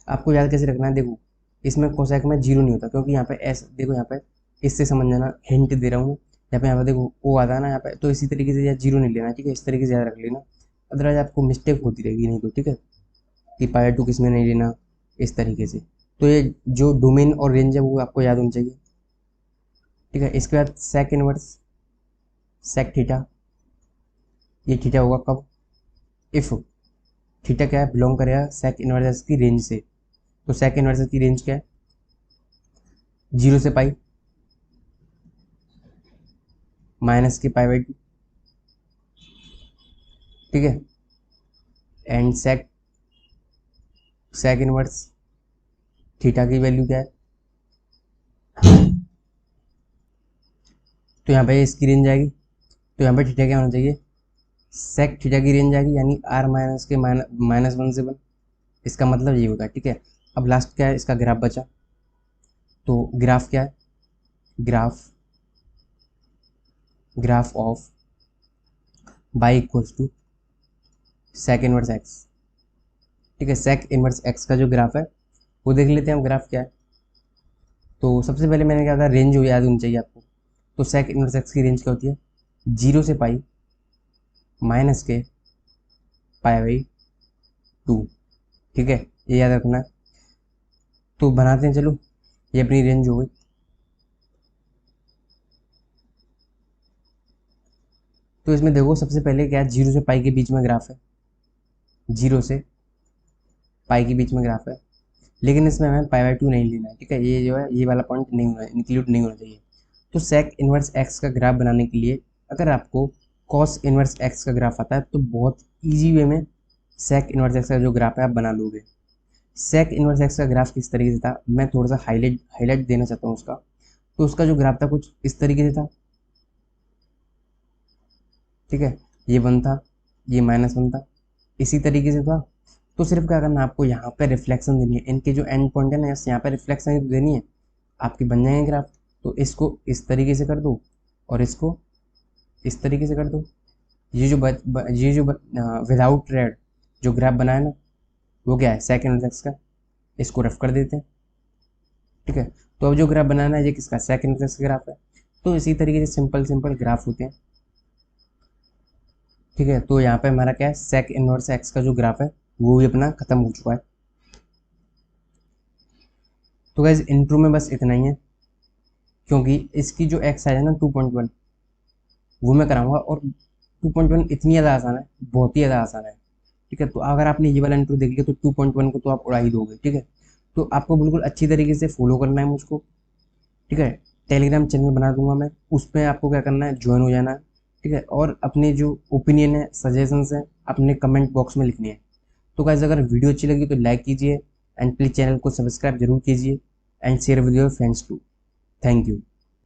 आपको याद कैसे रखना है, देखो इसमें कोसेक में 0 नहीं होता, क्योंकि यहाँ पे एस, देखो यहाँ पे इससे समझ जाना, हिंट दे रहा हूँ यहाँ पे देखो ओ आता है ना यहाँ पे, तो इसी तरीके से यार 0 नहीं लेना, ठीक है, इस तरीके से याद रख लेना, अदरवाइज आपको मिस्टेक होती रहेगी नहीं तो, ठीक है, कि पाई/2 किस में नहीं लेना, इस तरीके से। तो ये जो डोमेन और रेंज है वो आपको याद होनी चाहिए, ठीक है। इसके बाद सेक इनवर्स सेक थीटा, ये थीटा होगा कब, इफ थीटा क्या है, बिलोंग करेगा सेक इनवर्स की रेंज से। तो सेक इनवर्स की रेंज क्या है, 0 से पाई माइनस के पाई/2, ठीक है। एंड सेक इनवर्स थीटा की वैल्यू क्या है, तो यहाँ पे इसकी रेंज आएगी, तो यहाँ पे थीटा क्या होना चाहिए, सेक थीटा की रेंज आएगी, यानी आर माइनस के -1 से 1, इसका मतलब ये होता है, ठीक है। अब लास्ट क्या है, इसका ग्राफ बचा, तो ग्राफ क्या है, graph of y equals to sec inverse x, ठीक है। सेक इनवर्स एक्स का जो ग्राफ है वो देख लेते हैं हम, ग्राफ क्या है। तो सबसे पहले मैंने क्या था, रेंज हो याद होनी चाहिए आपको, तो सेक इनवर्स एक्स की रेंज क्या होती है, 0 से पाई माइनस के पाई/2, ठीक है, ये याद रखना है। तो बनाते हैं, चलो ये अपनी रेंज हो गई। तो इसमें देखो सबसे पहले क्या है, 0 से पाई के बीच में ग्राफ है, 0 से पाई के बीच में ग्राफ है, लेकिन इसमें हमें पाई/2 नहीं लेना है, ठीक है, ये जो है ये वाला पॉइंट नहीं होना, इंक्लूड नहीं होना चाहिए। तो सेक इनवर्स एक्स का ग्राफ बनाने के लिए अगर आपको कॉस इनवर्स एक्स का ग्राफ आता है तो बहुत ईजी वे में सेक इनवर्स एक्स का जो ग्राफ है आप बना लोगे। सेक इनवर्स एक्स का ग्राफ किस तरीके से था, मैं थोड़ा सा हाईलाइट देना चाहता हूँ उसका। तो उसका जो ग्राफ था कुछ इस तरीके से था, ठीक है, ये 1 था, ये -1 था, इसी तरीके से था। तो सिर्फ क्या करना है आपको, यहाँ पे रिफ्लेक्शन देनी है, इनके जो एंड पॉइंट है ना, यहाँ पे रिफ्लेक्शन देनी है, आपकी बन जाएंगे ग्राफ। तो इसको इस तरीके से कर दो और इसको इस तरीके से कर दो। ये जो विदाउट रेड जो ग्राफ बनाया ना, वो क्या है, सेक इनवर्स एक्स का, इसको रफ कर देते हैं, ठीक है। तो अब जो ग्राफ बनाना है ये किसका, सेक इनवर्स एक्स का ग्राफ है। तो इसी तरीके से सिंपल ग्राफ होते हैं, ठीक है। तो यहाँ पे हमारा क्या है, सेक इनवर्स एक्स का जो ग्राफ है वो भी अपना खत्म हो चुका है। तो गाइस इंट्रो में बस इतना ही है, क्योंकि इसकी जो एक्सरसाइज है ना 2.1 वो मैं कराऊंगा, और 2.1 इतनी ज़्यादा आसान है, बहुत ही ज़्यादा आसान है, ठीक है। तो अगर आपने ये वाला इंट्रो देख लिया तो 2.1 को तो आप उड़ा ही दोगे, ठीक है। तो आपको बिल्कुल अच्छी तरीके से फॉलो करना है मुझको, ठीक है। टेलीग्राम चैनल बना दूंगा मैं, उसमें आपको क्या करना है, ज्वाइन हो जाना है, ठीक है। और अपने जो ओपिनियन है, सजेशंस हैं, अपने कमेंट बॉक्स में लिखनी है। तो गाइस अगर वीडियो अच्छी लगी तो लाइक कीजिए, एंड प्लीज चैनल को सब्सक्राइब जरूर कीजिए, and share with your friends too. Thank you.